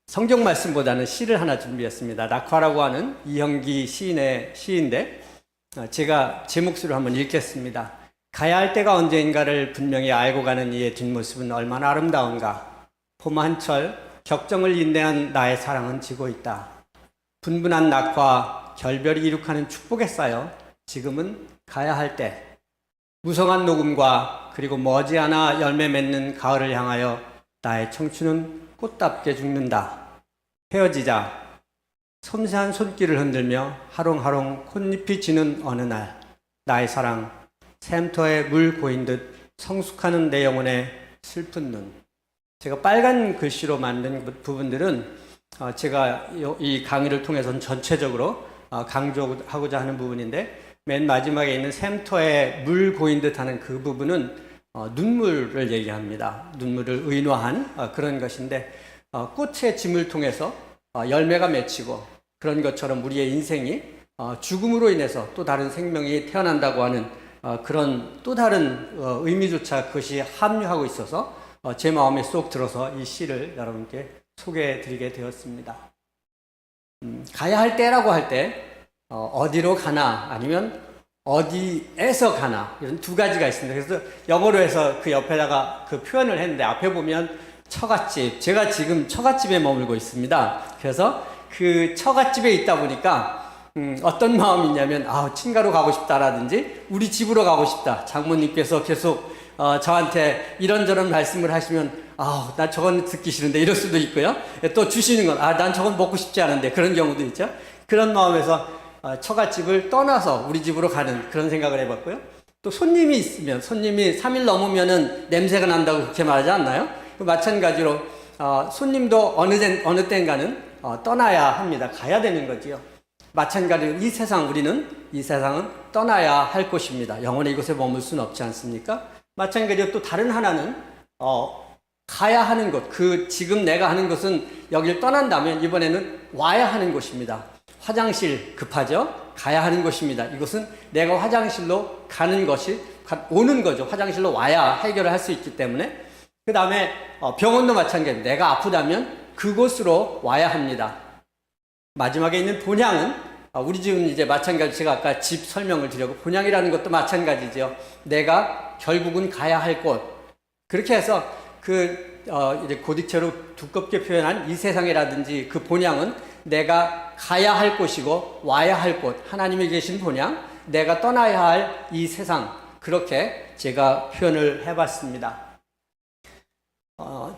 성경 말씀보다는 시를 하나 준비했습니다. 낙화라고 하는 이형기 시인의 시인데 제가 제 목소리로 한번 읽겠습니다. 가야 할 때가 언제인가를 분명히 알고 가는 이의 뒷모습은 얼마나 아름다운가. 봄 한철 격정을 인내한 나의 사랑은 지고 있다. 분분한 낙화 결별이 이룩하는 축복에 쌓여 지금은 가야 할 때. 무성한 녹음과 그리고 머지않아 열매 맺는 가을을 향하여 나의 청춘은 꽃답게 죽는다. 헤어지자 섬세한 손길을 흔들며 하롱하롱 콧잎이 지는 어느 날 나의 사랑 샘터에 물 고인 듯 성숙하는 내 영혼의 슬픈 눈. 제가 빨간 글씨로 만든 부분들은 제가 이 강의를 통해서는 전체적으로 강조하고자 하는 부분인데, 맨 마지막에 있는 샘터에 물 고인 듯 하는 그 부분은 눈물을 얘기합니다. 눈물을 의노한 그런 것인데, 꽃의 짐을 통해서 열매가 맺히고 그런 것처럼 우리의 인생이 죽음으로 인해서 또 다른 생명이 태어난다고 하는 그런 또 다른 의미조차 그것이 함유하고 있어서 제 마음에 쏙 들어서 이 시를 여러분께 소개해 드리게 되었습니다. 가야 할 때라고 할 때 어디로 가나 아니면 어디에서 가나 이런 두 가지가 있습니다. 그래서 영어로 해서 그 옆에다가 그 표현을 했는데, 앞에 보면 처갓집, 제가 지금 처갓집에 머물고 있습니다. 그래서 그 처갓집에 있다 보니까 어떤 마음이 있냐면 친가로 가고 싶다라든지 우리 집으로 가고 싶다. 장모님께서 계속 저한테 이런저런 말씀을 하시면 나 저건 듣기 싫은데 이럴 수도 있고요. 또 주시는 건 난 저건 먹고 싶지 않은데, 그런 경우도 있죠. 그런 마음에서 처갓집을 떠나서 우리 집으로 가는 그런 생각을 해봤고요. 또 손님이 있으면, 손님이 3일 넘으면은 냄새가 난다고 그렇게 말하지 않나요? 마찬가지로 손님도 어느 땐가는 떠나야 합니다. 가야 되는 거지요. 마찬가지로 이 세상, 우리는 이 세상은 떠나야 할 곳입니다. 영원히 이곳에 머물 수는 없지 않습니까? 마찬가지로 또 다른 하나는 가야 하는 곳, 지금 내가 하는 것은 여길 떠난다면 이번에는 와야 하는 곳입니다. 화장실 급하죠? 가야 하는 곳입니다. 이것은 내가 화장실로 가는 것이 오는 거죠. 화장실로 와야 해결을 할 수 있기 때문에. 그 다음에 병원도 마찬가지입니다. 내가 아프다면 그곳으로 와야 합니다. 마지막에 있는 본향은 우리 집은 이제 마찬가지, 제가 아까 집 설명을 드렸고 본향이라는 것도 마찬가지죠. 내가 결국은 가야 할 곳. 그렇게 해서 이제 고딕체로 두껍게 표현한 이 세상이라든지 그 본향은 내가 가야 할 곳이고 와야 할 곳, 하나님이 계신 본향, 내가 떠나야 할 이 세상, 그렇게 제가 표현을 해봤습니다.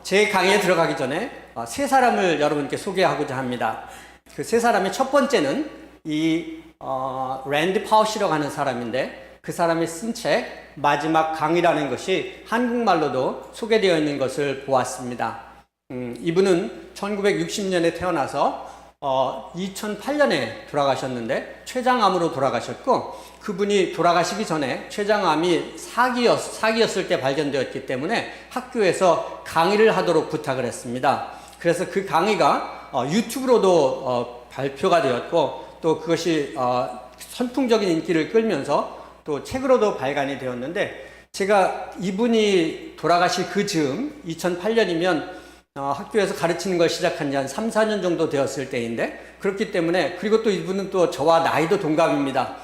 제 강의에 들어가기 전에 세 사람을 여러분께 소개하고자 합니다. 그 세 사람의 첫 번째는 이 랜디 파우시라고 하는 사람인데, 그 사람이 쓴 책 마지막 강의라는 것이 한국말로도 소개되어 있는 것을 보았습니다. 이분은 1960년에 태어나서 2008년에 돌아가셨는데 췌장암으로 돌아가셨고, 그분이 돌아가시기 전에 췌장암이 사기였을 때 발견되었기 때문에 학교에서 강의를 하도록 부탁을 했습니다. 그래서 그 강의가 유튜브로도 발표가 되었고, 또 그것이 선풍적인 인기를 끌면서 또 책으로도 발간이 되었는데, 제가 이분이 돌아가실 그 즈음 2008년이면 학교에서 가르치는 걸 시작한 지 한 3, 4년 정도 되었을 때인데, 그렇기 때문에, 그리고 또 이분은 또 저와 나이도 동갑입니다.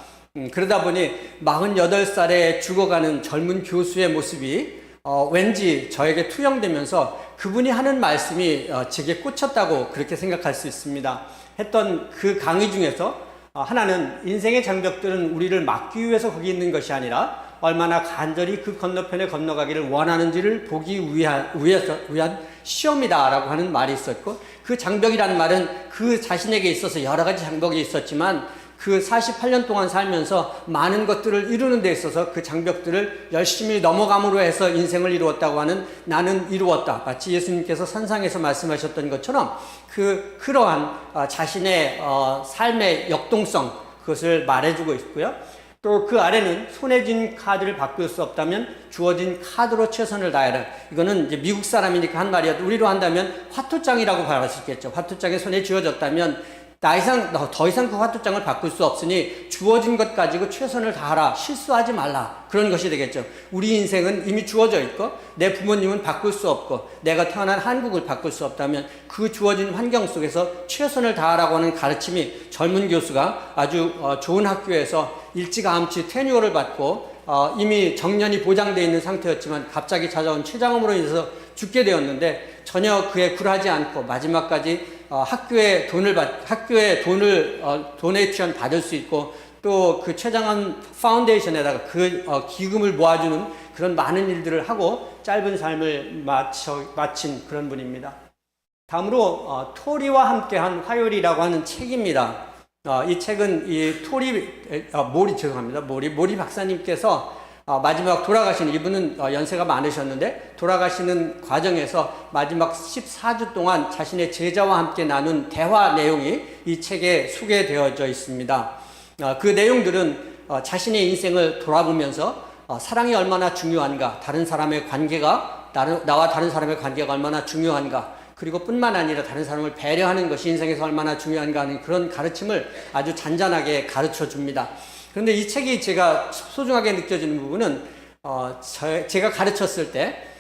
그러다 보니 48살에 죽어가는 젊은 교수의 모습이 왠지 저에게 투영되면서 그분이 하는 말씀이 제게 꽂혔다고 그렇게 생각할 수 있습니다. 했던 그 강의 중에서 하나는 인생의 장벽들은 우리를 막기 위해서 거기 있는 것이 아니라 얼마나 간절히 그 건너편에 건너가기를 원하는지를 보기 위한 시험이다라고 하는 말이 있었고, 그 장벽이라는 말은 그 자신에게 있어서 여러 가지 장벽이 있었지만 그 48년 동안 살면서 많은 것들을 이루는 데 있어서 그 장벽들을 열심히 넘어감으로 해서 인생을 이루었다고 하는 나는 이루었다. 마치 예수님께서 선상에서 말씀하셨던 것처럼 그러한 자신의 삶의 역동성, 그것을 말해주고 있고요. 또 그 아래는 손에 쥔 카드를 바꿀 수 없다면 주어진 카드로 최선을 다해라. 이거는 이제 미국 사람이니까 한 말이어도 우리로 한다면 화투장이라고 말할 수 있겠죠. 화투장에 손에 쥐어졌다면 더 이상 그 화투장을 바꿀 수 없으니 주어진 것 가지고 최선을 다하라. 실수하지 말라. 그런 것이 되겠죠. 우리 인생은 이미 주어져 있고 내 부모님은 바꿀 수 없고 내가 태어난 한국을 바꿀 수 없다면 그 주어진 환경 속에서 최선을 다하라고 하는 가르침이 젊은 교수가 아주 좋은 학교에서 일찌감치 테뉴어를 받고 이미 정년이 보장되어 있는 상태였지만 갑자기 찾아온 췌장암으로 인해서 죽게 되었는데 전혀 그에 굴하지 않고 마지막까지 학교에 돈을 도네이션 받을 수 있고 또 그 췌장암 파운데이션에다가 그 기금을 모아주는 그런 많은 일들을 하고 짧은 삶을 마친 그런 분입니다. 다음으로 토리와 함께한 화요일이라고 하는 책입니다. 이 책은 모리 박사님께서 마지막 돌아가시는, 이분은 연세가 많으셨는데 돌아가시는 과정에서 마지막 14주 동안 자신의 제자와 함께 나눈 대화 내용이 이 책에 소개되어져 있습니다. 그 내용들은 자신의 인생을 돌아보면서 사랑이 얼마나 중요한가, 나와 다른 사람의 관계가 얼마나 중요한가, 그리고 뿐만 아니라 다른 사람을 배려하는 것이 인생에서 얼마나 중요한가 하는 그런 가르침을 아주 잔잔하게 가르쳐 줍니다. 그런데 이 책이 제가 소중하게 느껴지는 부분은 제가 가르쳤을 때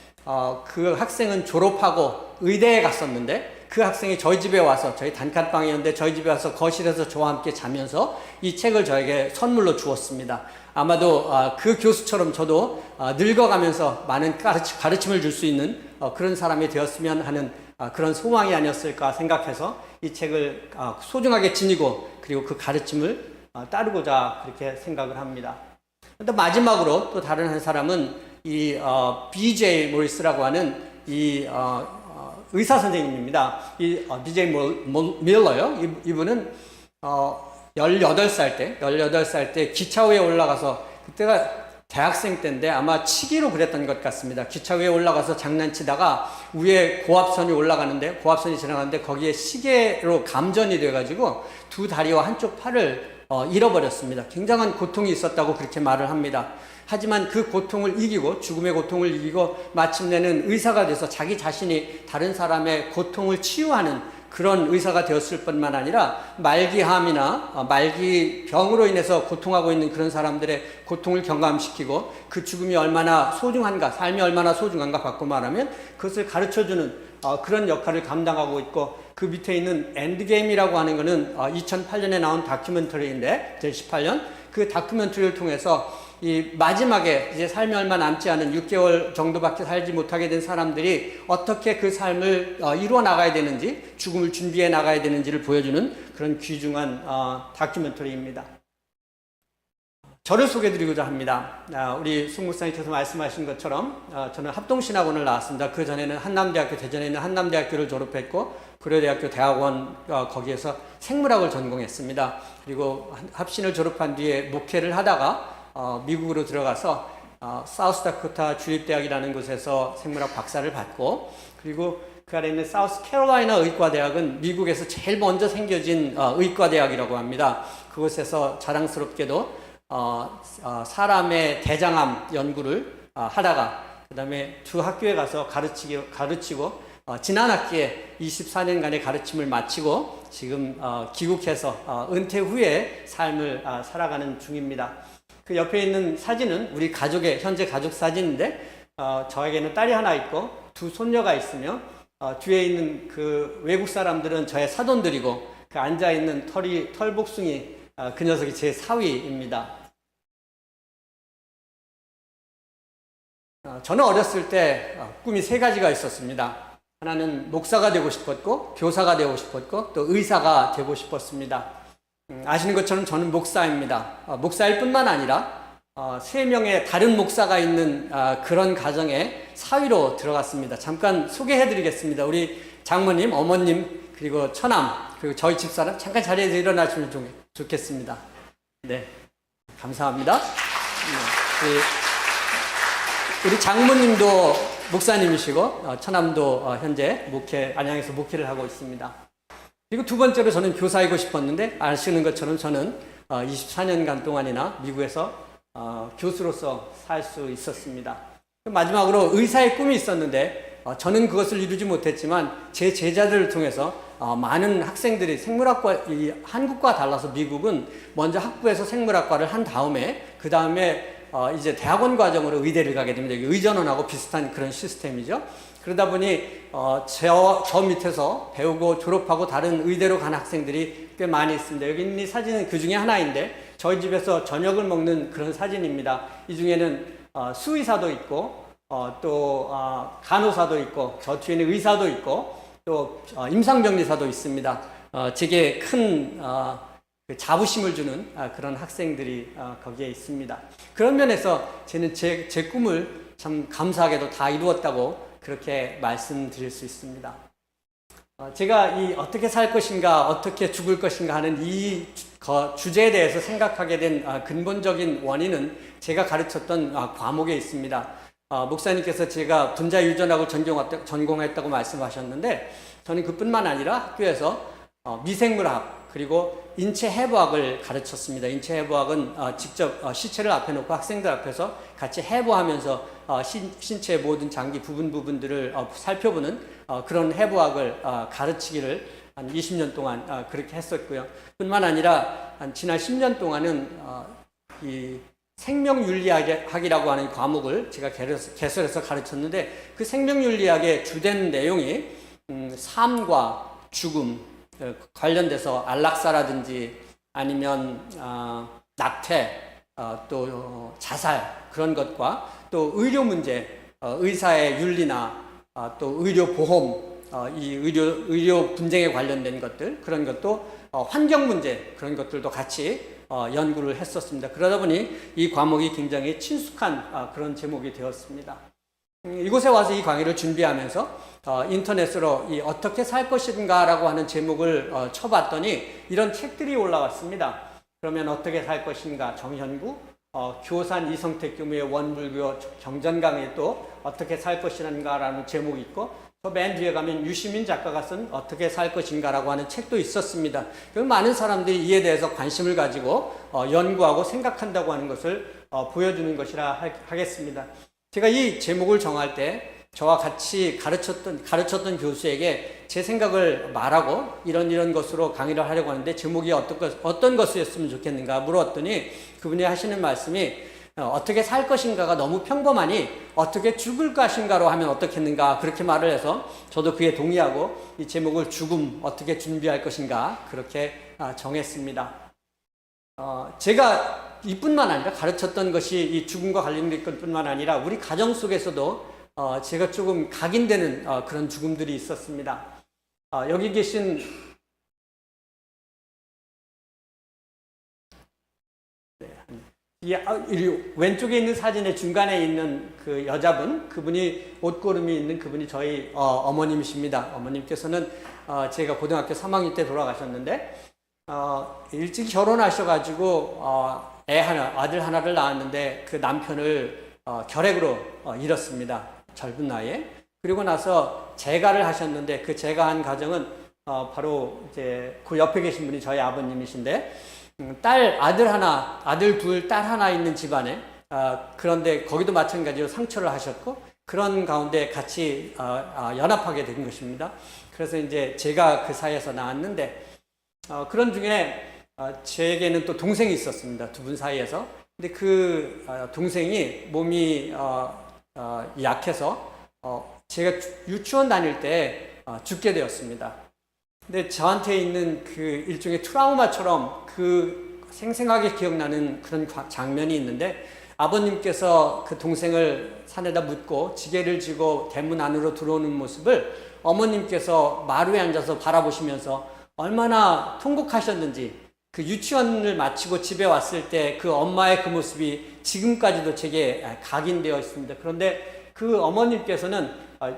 그 학생은 졸업하고 의대에 갔었는데 그 학생이 저희 집에 와서, 저희 단칸방이었는데 저희 집에 와서 거실에서 저와 함께 자면서 이 책을 저에게 선물로 주었습니다. 아마도 그 교수처럼 저도 늙어가면서 많은 가르침을 줄 수 있는 그런 사람이 되었으면 하는 그런 소망이 아니었을까 생각해서 이 책을 소중하게 지니고 그리고 그 가르침을 따르고자 그렇게 생각을 합니다. 또 마지막으로 또 다른 한 사람은 이 B.J. 모리스라고 하는 이 의사 선생님입니다. 이 B.J. 밀러요. 이분은 18살 때 기차 위에 올라가서, 그때가 대학생 때인데 아마 치기로 그랬던 것 같습니다. 기차 위에 올라가서 장난치다가 위에 고압선이 지나가는데 거기에 시계로 감전이 돼가지고 두 다리와 한쪽 팔을 잃어버렸습니다. 굉장한 고통이 있었다고 그렇게 말을 합니다. 하지만 그 고통을 이기고, 죽음의 고통을 이기고 마침내는 의사가 돼서 자기 자신이 다른 사람의 고통을 치유하는 그런 의사가 되었을 뿐만 아니라 말기암이나 말기병으로 인해서 고통하고 있는 그런 사람들의 고통을 경감시키고 그 죽음이 얼마나 소중한가, 삶이 얼마나 소중한가 바꿔 말하면 그것을 가르쳐주는 그런 역할을 감당하고 있고, 그 밑에 있는 엔드게임이라고 하는 것은 2008년에 나온 다큐멘터리인데, 2018년 그 다큐멘터리를 통해서 이 마지막에 이제 삶이 얼마 남지 않은 6개월 정도밖에 살지 못하게 된 사람들이 어떻게 그 삶을 이루어 나가야 되는지, 죽음을 준비해 나가야 되는지를 보여주는 그런 귀중한 다큐멘터리입니다. 저를 소개해드리고자 합니다. 우리 송 목사님께서 말씀하신 것처럼 저는 합동신학원을 나왔습니다. 그 전에는 한남대학교, 대전에 있는 한남대학교를 졸업했고 고려대학교 대학원 거기에서 생물학을 전공했습니다. 그리고 합신을 졸업한 뒤에 목회를 하다가 미국으로 들어가서 사우스다코타 주립대학이라는 곳에서 생물학 박사를 받고, 그리고 그 아래 있는 사우스캐롤라이나 의과대학은 미국에서 제일 먼저 생겨진 의과대학이라고 합니다. 그곳에서 자랑스럽게도 사람의 대장암 연구를 하다가 그 다음에 두 학교에 가서 가르치고 지난 학기에 24년간의 가르침을 마치고 지금 귀국해서 은퇴 후에 삶을 살아가는 중입니다. 그 옆에 있는 사진은 우리 가족의 현재 가족 사진인데 저에게는 딸이 하나 있고 두 손녀가 있으며 뒤에 있는 그 외국 사람들은 저의 사돈들이고 그 앉아있는 털복숭이 그 녀석이 제 사위입니다. 저는 어렸을 때 꿈이 3가지가 있었습니다. 하나는 목사가 되고 싶었고, 교사가 되고 싶었고, 또 의사가 되고 싶었습니다. 아시는 것처럼 저는 목사입니다. 목사일 뿐만 아니라 3명의 다른 목사가 있는 그런 가정에 사위로 들어갔습니다. 잠깐 소개해드리겠습니다. 우리 장모님, 어머님, 그리고 처남, 그리고 저희 집사람 잠깐 자리에서 일어나시면 좋겠습니다. 네, 감사합니다. 우리 장모님도 목사님이시고 처남도 현재 안양에서 목회를 하고 있습니다. 그리고 두 번째로 저는 교사이고 싶었는데, 아시는 것처럼 저는 24년간 동안이나 미국에서 교수로서 살 수 있었습니다. 마지막으로 의사의 꿈이 있었는데 저는 그것을 이루지 못했지만 제 제자들을 통해서 많은 학생들이 생물학과, 한국과 달라서 미국은 먼저 학부에서 생물학과를 한 다음에 그 다음에 이제 대학원 과정으로 의대를 가게 됩니다. 의전원하고 비슷한 그런 시스템이죠. 그러다 보니 저 밑에서 배우고 졸업하고 다른 의대로 간 학생들이 꽤 많이 있습니다. 여기 있는 이 사진은 그 중에 하나인데 저희 집에서 저녁을 먹는 그런 사진입니다. 이 중에는 수의사도 있고 또 간호사도 있고 저 뒤에는 의사도 있고 또 임상병리사도 있습니다. 제게 큰 자부심을 주는 그런 학생들이 거기에 있습니다. 그런 면에서 저는 제 꿈을 참 감사하게도 다 이루었다고 그렇게 말씀드릴 수 있습니다. 제가 이 어떻게 살 것인가, 어떻게 죽을 것인가 하는 이 주제에 대해서 생각하게 된 근본적인 원인은 제가 가르쳤던 과목에 있습니다. 목사님께서 제가 분자유전학을 전공했다고 말씀하셨는데 저는 그뿐만 아니라 학교에서 미생물학 그리고 인체해부학을 가르쳤습니다. 인체해부학은 직접 시체를 앞에 놓고 학생들 앞에서 같이 해부하면서 신체의 모든 장기 부분들을 살펴보는 그런 해부학을 가르치기를 한 20년 동안 그렇게 했었고요. 뿐만 아니라 지난 10년 동안은 이 생명윤리학이라고 하는 과목을 제가 개설해서 가르쳤는데 그 생명윤리학의 주된 내용이 삶과 죽음 관련돼서 안락사라든지 아니면 낙태 또 자살 그런 것과 또 의료 문제 의사의 윤리나 또 의료 보험 이 의료 분쟁에 관련된 것들 그런 것도 환경 문제 그런 것들도 같이 연구를 했었습니다. 그러다 보니 이 과목이 굉장히 친숙한 그런 제목이 되었습니다. 이곳에 와서 이 강의를 준비하면서 인터넷으로 이 어떻게 살 것인가라고 하는 제목을 쳐봤더니 이런 책들이 올라왔습니다. 그러면 어떻게 살 것인가 정현구, 교산 이성택 교무의 원불교 경전강에 또 어떻게 살 것인가라는 제목이 있고 또 맨 뒤에 가면 유시민 작가가 쓴 어떻게 살 것인가라고 하는 책도 있었습니다. 많은 사람들이 이에 대해서 관심을 가지고 연구하고 생각한다고 하는 것을 보여주는 것이라 하겠습니다. 제가 이 제목을 정할 때 저와 같이 가르쳤던 교수에게 제 생각을 말하고 이런 것으로 강의를 하려고 하는데 제목이 어떤 것이었으면 좋겠는가 물었더니 그분이 하시는 말씀이 어떻게 살 것인가가 너무 평범하니 어떻게 죽을 것인가로 하면 어떻겠는가 그렇게 말을 해서 저도 그에 동의하고 이 제목을 죽음 어떻게 준비할 것인가 그렇게 정했습니다. 제가 이뿐만 아니라 가르쳤던 것이 이 죽음과 관련된 것뿐만 아니라 우리 가정 속에서도 제가 조금 각인되는 그런 죽음들이 있었습니다. 여기 계신 이 왼쪽에 있는 사진의 중간에 있는 그 여자분, 그분이 옷고름이 있는 그분이 저희 어머님이십니다. 어머님께서는 제가 고등학교 3학년 때 돌아가셨는데 일찍 결혼하셔가지고 아들 하나를 낳았는데 그 남편을 결핵으로 잃었습니다. 젊은 나이에. 그리고 나서 재가를 하셨는데 그 재가한 가정은 바로 이제 그 옆에 계신 분이 저희 아버님이신데 아들 둘, 딸 하나 있는 집안에 그런데 거기도 마찬가지로 상처를 하셨고 그런 가운데 같이 연합하게 된 것입니다. 그래서 이제 제가 그 사이에서 나왔는데 그런 중에 제게는 또 동생이 있었습니다. 두 분 사이에서. 근데 그 동생이 몸이 약해서 제가 유치원 다닐 때 죽게 되었습니다. 근데 저한테 있는 그 일종의 트라우마처럼 그 생생하게 기억나는 그런 장면이 있는데 아버님께서 그 동생을 산에다 묻고 지게를 쥐고 대문 안으로 들어오는 모습을 어머님께서 마루에 앉아서 바라보시면서 얼마나 통곡하셨는지 그 유치원을 마치고 집에 왔을 때 그 엄마의 그 모습이 지금까지도 제게 각인되어 있습니다. 그런데 그 어머님께서는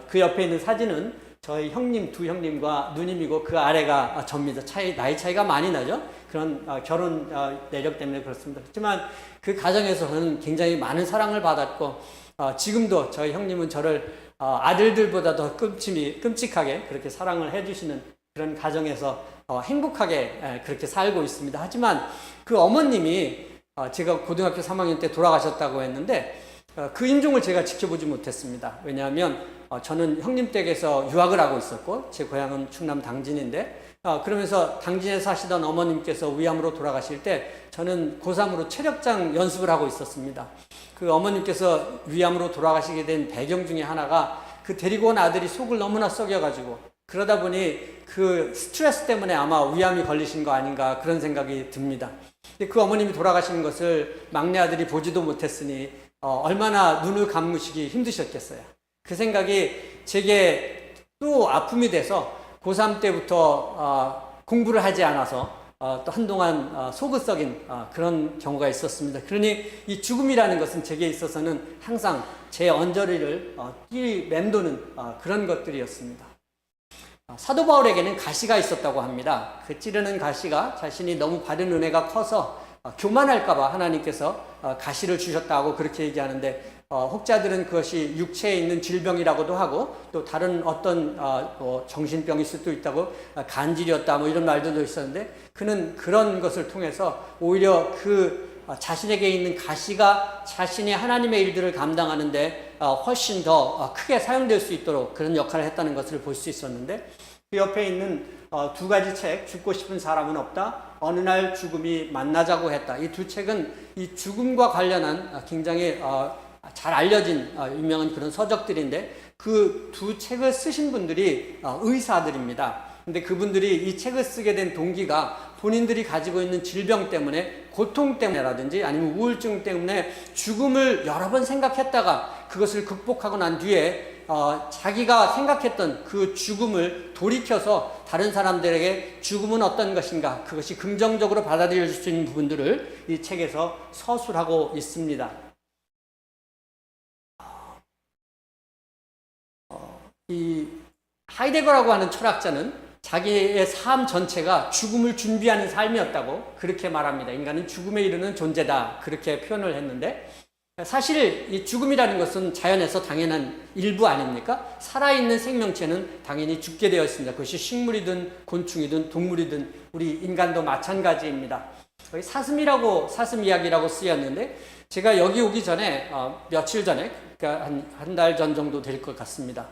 그 옆에 있는 사진은 저희 두 형님과 누님이고 그 아래가 접니다. 나이 차이가 많이 나죠? 그런 결혼 내력 때문에 그렇습니다. 하지만 그 가정에서 저는 굉장히 많은 사랑을 받았고 지금도 저희 형님은 저를 아들들보다 더 끔찍하게 그렇게 사랑을 해주시는 그런 가정에서 행복하게 그렇게 살고 있습니다. 하지만 그 어머님이 제가 고등학교 3학년 때 돌아가셨다고 했는데 그 인종을 제가 지켜보지 못했습니다. 왜냐하면 저는 형님 댁에서 유학을 하고 있었고 제 고향은 충남 당진인데 그러면서 당진에 사시던 어머님께서 위암으로 돌아가실 때 저는 고3으로 체력장 연습을 하고 있었습니다. 그 어머님께서 위암으로 돌아가시게 된 배경 중에 하나가 그 데리고 온 아들이 속을 너무나 썩여가지고 그러다 보니 그 스트레스 때문에 아마 위암이 걸리신 거 아닌가 그런 생각이 듭니다. 그 어머님이 돌아가시는 것을 막내 아들이 보지도 못했으니 얼마나 눈을 감으시기 힘드셨겠어요. 그 생각이 제게 또 아픔이 돼서 고3 때부터 공부를 하지 않아서 또 한동안 속을 썩인 그런 경우가 있었습니다. 그러니 이 죽음이라는 것은 제게 있어서는 항상 제 언저리를 맴도는 그런 것들이었습니다. 사도 바울에게는 가시가 있었다고 합니다. 그 찌르는 가시가 자신이 너무 받은 은혜가 커서 교만할까봐 하나님께서 가시를 주셨다고 그렇게 얘기하는데 혹자들은 그것이 육체에 있는 질병이라고도 하고 또 다른 어떤 정신병일 수도 있다고 간질이었다 뭐 이런 말들도 있었는데 그는 그런 것을 통해서 오히려 그 자신에게 있는 가시가 자신이 하나님의 일들을 감당하는데 훨씬 더 크게 사용될 수 있도록 그런 역할을 했다는 것을 볼 수 있었는데 그 옆에 있는 두 가지 책, 죽고 싶은 사람은 없다, 어느 날 죽음이 만나자고 했다. 이 두 책은 이 죽음과 관련한 굉장히 잘 알려진 유명한 그런 서적들인데 그 두 책을 쓰신 분들이 의사들입니다. 근데 그분들이 이 책을 쓰게 된 동기가 본인들이 가지고 있는 질병 때문에 고통 때문에라든지 아니면 우울증 때문에 죽음을 여러 번 생각했다가 그것을 극복하고 난 뒤에 자기가 생각했던 그 죽음을 돌이켜서 다른 사람들에게 죽음은 어떤 것인가 그것이 긍정적으로 받아들일 수 있는 부분들을 이 책에서 서술하고 있습니다. 이 하이데거라고 하는 철학자는 자기의 삶 전체가 죽음을 준비하는 삶이었다고 그렇게 말합니다. 인간은 죽음에 이르는 존재다 그렇게 표현을 했는데 사실 이 죽음이라는 것은 자연에서 당연한 일부 아닙니까? 살아있는 생명체는 당연히 죽게 되어 있습니다. 그것이 식물이든 곤충이든 동물이든 우리 인간도 마찬가지입니다. 사슴 이야기라고 쓰였는데 제가 여기 오기 전에 며칠 전에 그러니까 한 달 전 정도 될 것 같습니다.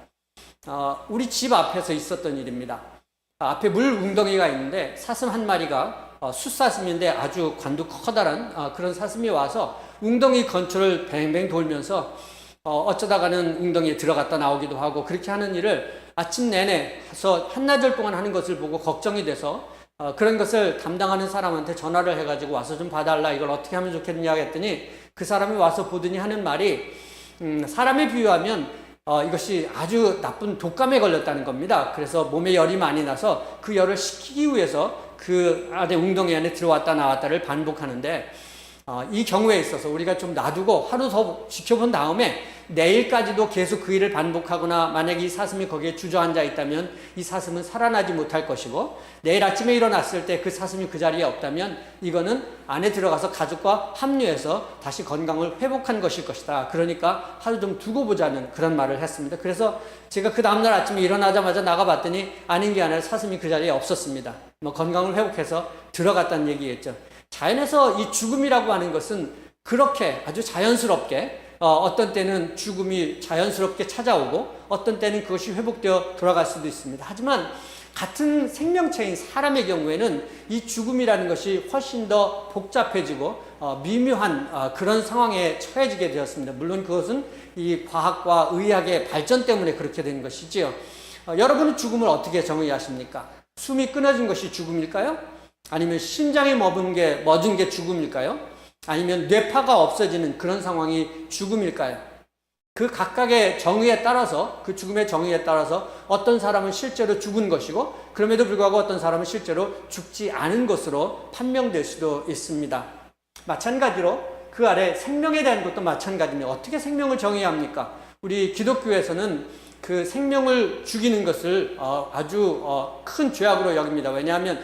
우리 집 앞에서 있었던 일입니다. 앞에 물 웅덩이가 있는데 사슴 한 마리가 숫사슴인데 아주 관도 커다란 그런 사슴이 와서 웅덩이 근처를 뱅뱅 돌면서 어쩌다가는 웅덩이에 들어갔다 나오기도 하고 그렇게 하는 일을 아침 내내 해서 한나절 동안 하는 것을 보고 걱정이 돼서 그런 것을 담당하는 사람한테 전화를 해가지고 와서 좀 봐달라 이걸 어떻게 하면 좋겠느냐 했더니 그 사람이 와서 보더니 하는 말이 사람에 비유하면 이것이 아주 나쁜 독감에 걸렸다는 겁니다. 그래서 몸에 열이 많이 나서 그 열을 식히기 위해서 그 안에 웅덩이 안에 들어왔다 나왔다를 반복하는데 이 경우에 있어서 우리가 좀 놔두고 하루 더 지켜본 다음에 내일까지도 계속 그 일을 반복하거나 만약에 이 사슴이 거기에 주저앉아 있다면 이 사슴은 살아나지 못할 것이고 내일 아침에 일어났을 때 그 사슴이 그 자리에 없다면 이거는 안에 들어가서 가족과 합류해서 다시 건강을 회복한 것일 것이다. 그러니까 하루 좀 두고 보자는 그런 말을 했습니다. 그래서 제가 그 다음날 아침에 일어나자마자 나가봤더니 아닌 게 아니라 사슴이 그 자리에 없었습니다. 건강을 회복해서 들어갔다는 얘기겠죠. 자연에서 이 죽음이라고 하는 것은 그렇게 아주 자연스럽게 어떤 때는 죽음이 자연스럽게 찾아오고 어떤 때는 그것이 회복되어 돌아갈 수도 있습니다. 하지만 같은 생명체인 사람의 경우에는 이 죽음이라는 것이 훨씬 더 복잡해지고 미묘한 그런 상황에 처해지게 되었습니다. 물론 그것은 이 과학과 의학의 발전 때문에 그렇게 된 것이지요. 여러분은 죽음을 어떻게 정의하십니까? 숨이 끊어진 것이 죽음일까요? 아니면 심장이 멎은 게 죽음일까요? 아니면 뇌파가 없어지는 그런 상황이 죽음일까요? 그 각각의 정의에 따라서 그 죽음의 정의에 따라서 어떤 사람은 실제로 죽은 것이고 그럼에도 불구하고 어떤 사람은 실제로 죽지 않은 것으로 판명될 수도 있습니다. 마찬가지로 그 아래 생명에 대한 것도 마찬가지입니다. 어떻게 생명을 정의해야 합니까? 우리 기독교에서는 그 생명을 죽이는 것을 아주 큰 죄악으로 여깁니다. 왜냐하면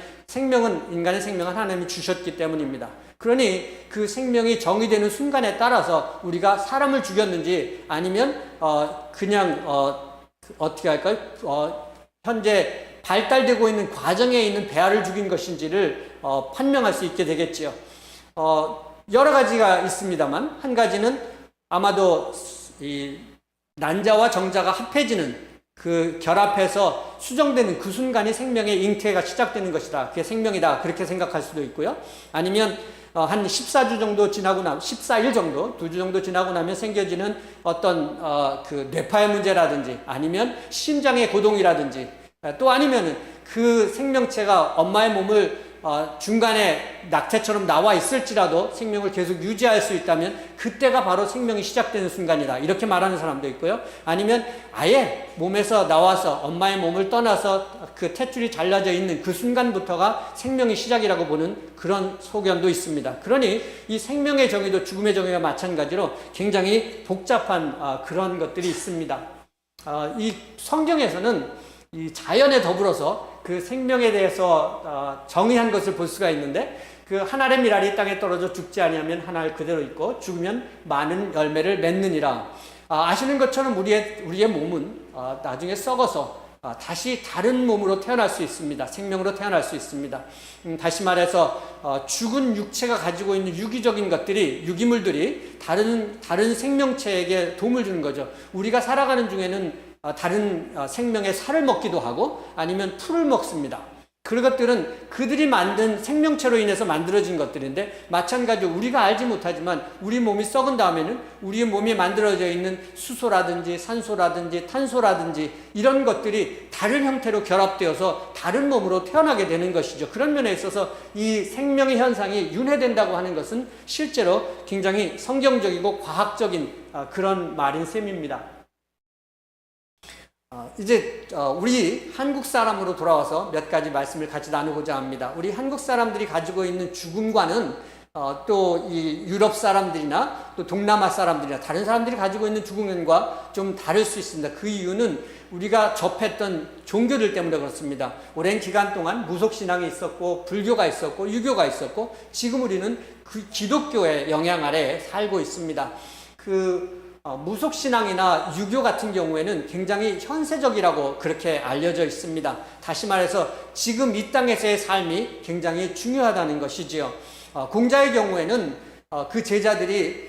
인간의 생명은 하나님이 주셨기 때문입니다. 그러니 그 생명이 정의되는 순간에 따라서 우리가 사람을 죽였는지 아니면 그냥 어떻게 할까요? 현재 발달되고 있는 과정에 있는 배아를 죽인 것인지를 판명할 수 있게 되겠지요. 여러 가지가 있습니다만 한 가지는 아마도 이 난자와 정자가 합해지는 그 결합해서 수정되는 그 순간이 생명의 잉태가 시작되는 것이다. 그게 생명이다. 그렇게 생각할 수도 있고요. 아니면 한 14주 정도 지나고 나면 14일 정도, 2주 정도 지나고 나면 생겨지는 어떤 그 뇌파의 문제라든지 아니면 심장의 고동이라든지 또 아니면은 그 생명체가 엄마의 몸을 중간에 낙태처럼 나와 있을지라도 생명을 계속 유지할 수 있다면 그때가 바로 생명이 시작되는 순간이다. 이렇게 말하는 사람도 있고요. 아니면 아예 몸에서 나와서 엄마의 몸을 떠나서 그 탯줄이 잘라져 있는 그 순간부터가 생명의 시작이라고 보는 그런 소견도 있습니다. 그러니 이 생명의 정의도 죽음의 정의와 마찬가지로 굉장히 복잡한 그런 것들이 있습니다. 이 성경에서는 이 자연에 더불어서 그 생명에 대해서 정의한 것을 볼 수가 있는데 그 한 알의 밀알이 땅에 떨어져 죽지 아니하면 한 알 그대로 있고 죽으면 많은 열매를 맺느니라. 아시는 것처럼 우리의 몸은 나중에 썩어서 다시 다른 몸으로 태어날 수 있습니다. 생명으로 태어날 수 있습니다. 다시 말해서 죽은 육체가 가지고 있는 유기적인 것들이 유기물들이 다른 생명체에게 도움을 주는 거죠. 우리가 살아가는 중에는 다른 생명의 살을 먹기도 하고 아니면 풀을 먹습니다. 그런 것들은 그들이 만든 생명체로 인해서 만들어진 것들인데 마찬가지로 우리가 알지 못하지만 우리 몸이 썩은 다음에는 우리 몸에 만들어져 있는 수소라든지 산소라든지 탄소라든지 이런 것들이 다른 형태로 결합되어서 다른 몸으로 태어나게 되는 것이죠. 그런 면에 있어서 이 생명의 현상이 윤회된다고 하는 것은 실제로 굉장히 성경적이고 과학적인 그런 말인 셈입니다. 이제 우리 한국 사람으로 돌아와서 몇 가지 말씀을 같이 나누고자 합니다. 우리 한국 사람들이 가지고 있는 죽음과는 또 이 유럽 사람들이나 또 동남아 사람들이나 다른 사람들이 가지고 있는 죽음과 좀 다를 수 있습니다. 그 이유는 우리가 접했던 종교들 때문에 그렇습니다. 오랜 기간 동안 무속신앙이 있었고 불교가 있었고 유교가 있었고 지금 우리는 그 기독교의 영향 아래에 살고 있습니다. 무속신앙이나 유교 같은 경우에는 굉장히 현세적이라고 그렇게 알려져 있습니다. 다시 말해서 지금 이 땅에서의 삶이 굉장히 중요하다는 것이지요. 공자의 경우에는 그 제자들이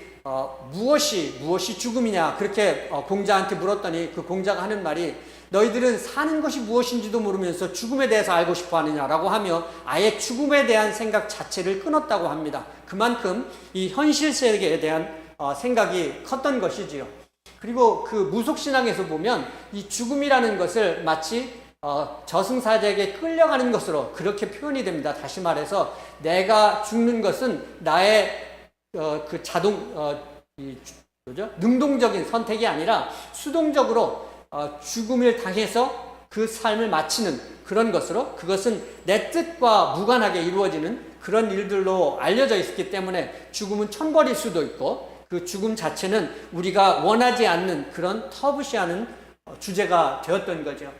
무엇이 죽음이냐 그렇게 공자한테 물었더니 그 공자가 하는 말이 너희들은 사는 것이 무엇인지도 모르면서 죽음에 대해서 알고 싶어 하느냐라고 하며 아예 죽음에 대한 생각 자체를 끊었다고 합니다. 그만큼 이 현실 세계에 대한 생각이 컸던 것이지요. 그리고 그 무속신앙에서 보면 이 죽음이라는 것을 마치 저승사자에게 끌려가는 것으로 그렇게 표현이 됩니다. 다시 말해서 내가 죽는 것은 나의 그 능동적인 선택이 아니라 수동적으로 죽음을 당해서 그 삶을 마치는 그런 것으로 그것은 내 뜻과 무관하게 이루어지는 그런 일들로 알려져 있기 때문에 죽음은 천벌일 수도 있고 그 죽음 자체는 우리가 원하지 않는 그런 터부시하는 주제가 되었던 거죠.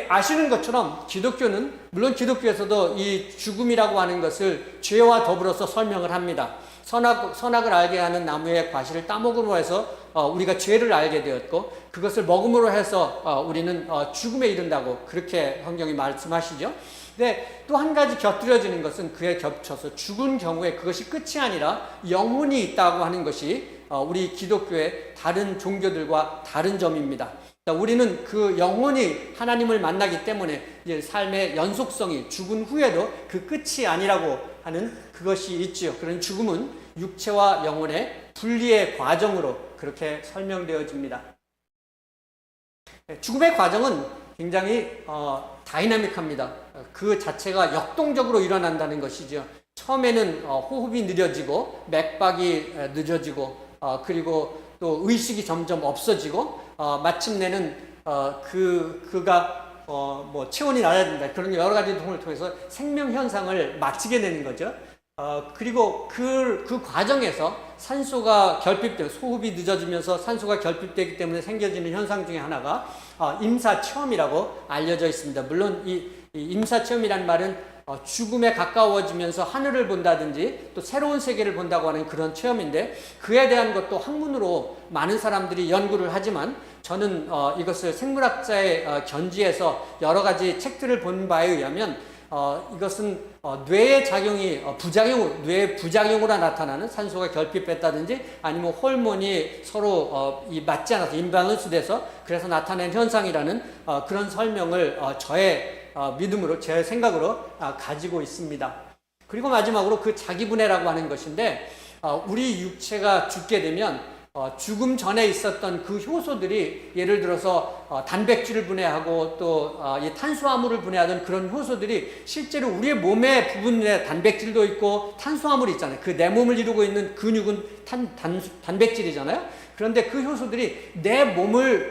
아시는 것처럼 기독교는 물론 기독교에서도 이 죽음이라고 하는 것을 죄와 더불어서 설명을 합니다. 선악을 알게 하는 나무의 과실을 따먹음으로 해서 우리가 죄를 알게 되었고 그것을 먹음으로 해서 우리는 죽음에 이른다고 그렇게 성경이 말씀하시죠. 근데 또 한 가지 곁들여지는 것은 그에 겹쳐서 죽은 경우에 그것이 끝이 아니라 영혼이 있다고 하는 것이 우리 기독교의 다른 종교들과 다른 점입니다. 우리는 그 영혼이 하나님을 만나기 때문에 이제 삶의 연속성이 죽은 후에도 그 끝이 아니라고 하는 그것이 있지요. 그런 죽음은 육체와 영혼의 분리의 과정으로 그렇게 설명되어집니다. 죽음의 과정은 굉장히 다이나믹합니다. 그 자체가 역동적으로 일어난다는 것이죠. 처음에는 호흡이 느려지고 맥박이 늦어지고 그리고 또 의식이 점점 없어지고 마침내는 그가 체온이 낮아진다. 그런 여러 가지 통을 통해서 생명 현상을 마치게 되는 거죠. 그리고 그 과정에서 산소가 결핍되고 소흡이 늦어지면서 산소가 결핍되기 때문에 생겨지는 현상 중에 하나가 임사체험이라고 알려져 있습니다. 물론 이 임사체험이라는 말은 죽음에 가까워지면서 하늘을 본다든지 또 새로운 세계를 본다고 하는 그런 체험인데 그에 대한 것도 학문으로 많은 사람들이 연구를 하지만 저는 이것을 생물학자의 견지에서 여러 가지 책들을 본 바에 의하면 이것은 뇌의 작용이 뇌의 부작용으로 나타나는 산소가 결핍했다든지 아니면 호르몬이 서로 이 맞지 않아서 임밸런스 돼서 그래서 나타낸 현상이라는 그런 설명을 저의 믿음으로 제 생각으로 가지고 있습니다. 그리고 마지막으로 그 자기분해라고 하는 것인데 우리 육체가 죽게 되면 죽음 전에 있었던 그 효소들이 예를 들어서 단백질을 분해하고 또 이 탄수화물을 분해하던 그런 효소들이 실제로 우리의 몸의 부분에 단백질도 있고 탄수화물이 있잖아요. 그 내 몸을 이루고 있는 근육은 단백질이잖아요. 그런데 그 효소들이 내 몸에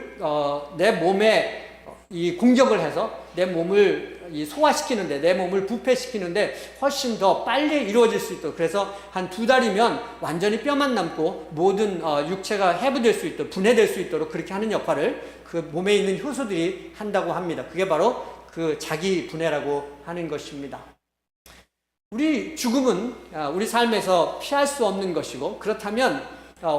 이 공격을 해서 내 몸을 소화시키는데, 내 몸을 부패시키는데 훨씬 더 빨리 이루어질 수 있도록, 그래서 한 2달이면 완전히 뼈만 남고 모든 육체가 해부될 수 있도록, 분해될 수 있도록 그렇게 하는 역할을 그 몸에 있는 효소들이 한다고 합니다. 그게 바로 그 자기 분해라고 하는 것입니다. 우리 죽음은 우리 삶에서 피할 수 없는 것이고, 그렇다면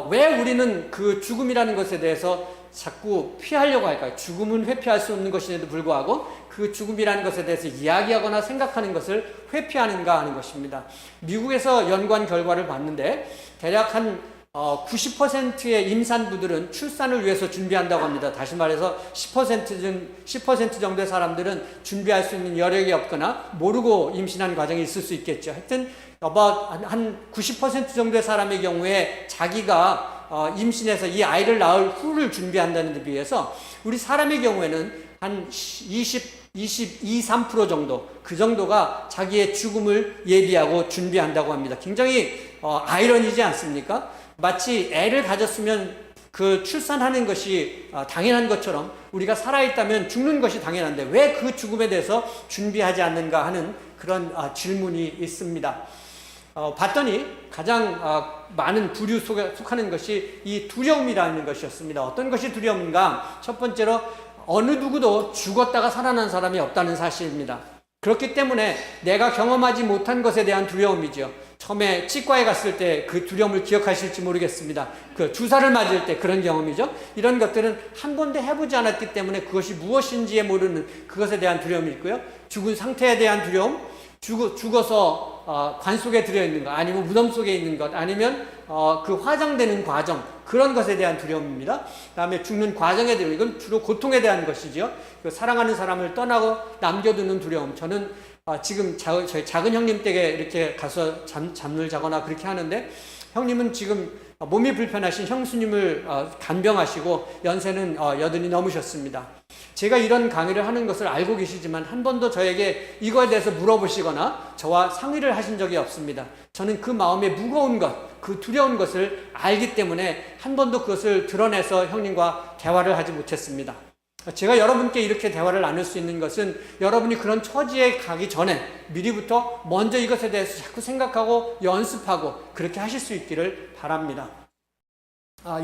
왜 우리는 그 죽음이라는 것에 대해서 자꾸 피하려고 할까요? 죽음은 회피할 수 없는 것인데도 불구하고 그 죽음이라는 것에 대해서 이야기하거나 생각하는 것을 회피하는가 하는 것입니다. 미국에서 연구한 결과를 봤는데 대략 한 90%의 임산부들은 출산을 위해서 준비한다고 합니다. 다시 말해서 10% 정도의 사람들은 준비할 수 있는 여력이 없거나 모르고 임신한 과정이 있을 수 있겠죠. 하여튼 한 90% 정도의 사람의 경우에 자기가 임신해서 이 아이를 낳을 후를 준비한다는 데 비해서 우리 사람의 경우에는 한 3% 정도, 그 정도가 자기의 죽음을 예비하고 준비한다고 합니다. 굉장히 아이러니지 않습니까? 마치 애를 가졌으면 그 출산하는 것이 당연한 것처럼 우리가 살아있다면 죽는 것이 당연한데 왜 그 죽음에 대해서 준비하지 않는가 하는 그런 질문이 있습니다. 봤더니 가장 많은 부류 속하는 것이 이 두려움이라는 것이었습니다. 어떤 것이 두려움인가? 첫 번째로 어느 누구도 죽었다가 살아난 사람이 없다는 사실입니다. 그렇기 때문에 내가 경험하지 못한 것에 대한 두려움이죠. 처음에 치과에 갔을 때 그 두려움을 기억하실지 모르겠습니다. 그 주사를 맞을 때 그런 경험이죠. 이런 것들은 한 번도 해보지 않았기 때문에 그것이 무엇인지 모르는 그것에 대한 두려움이 있고요. 죽은 상태에 대한 두려움, 죽어서 관 속에 들어있는 것, 아니면 무덤 속에 있는 것, 아니면 그 화장되는 과정, 그런 것에 대한 두려움입니다. 그 다음에 죽는 과정에 대한, 이건 주로 고통에 대한 것이죠. 그 사랑하는 사람을 떠나고 남겨두는 두려움. 저는 지금 저희 작은 형님 댁에 이렇게 가서 잠을 자거나 그렇게 하는데, 형님은 지금 몸이 불편하신 형수님을 간병하시고 연세는 80이 넘으셨습니다. 제가 이런 강의를 하는 것을 알고 계시지만 한 번도 저에게 이거에 대해서 물어보시거나 저와 상의를 하신 적이 없습니다. 저는 그 마음의 무거운 것, 그 두려운 것을 알기 때문에 한 번도 그것을 드러내서 형님과 대화를 하지 못했습니다. 제가 여러분께 이렇게 대화를 나눌 수 있는 것은 여러분이 그런 처지에 가기 전에 미리부터 먼저 이것에 대해서 자꾸 생각하고 연습하고 그렇게 하실 수 있기를 바랍니다.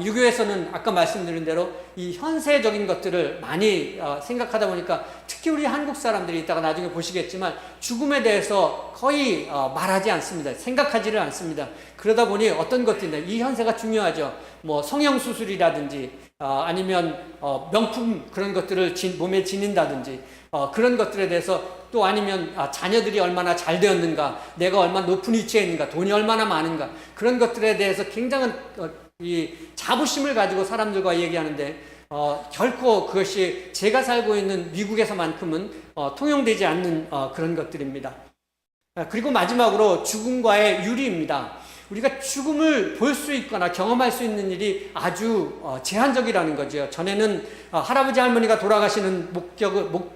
유교에서는 아까 말씀드린 대로 이 현세적인 것들을 많이 생각하다 보니까 특히 우리 한국 사람들이 이따가 나중에 보시겠지만 죽음에 대해서 거의 말하지 않습니다. 생각하지를 않습니다. 그러다 보니 어떤 것들인데 이 현세가 중요하죠. 뭐 성형수술이라든지 아니면 명품 그런 것들을 몸에 지닌다든지 그런 것들에 대해서 또 아니면 자녀들이 얼마나 잘 되었는가, 내가 얼마나 높은 위치에 있는가, 돈이 얼마나 많은가, 그런 것들에 대해서 굉장한 이 자부심을 가지고 사람들과 얘기하는데 결코 그것이 제가 살고 있는 미국에서만큼은 통용되지 않는 그런 것들입니다. 그리고 마지막으로 죽음과의 유리입니다. 우리가 죽음을 볼 수 있거나 경험할 수 있는 일이 아주 제한적이라는 거죠. 전에는 할아버지 할머니가 돌아가시는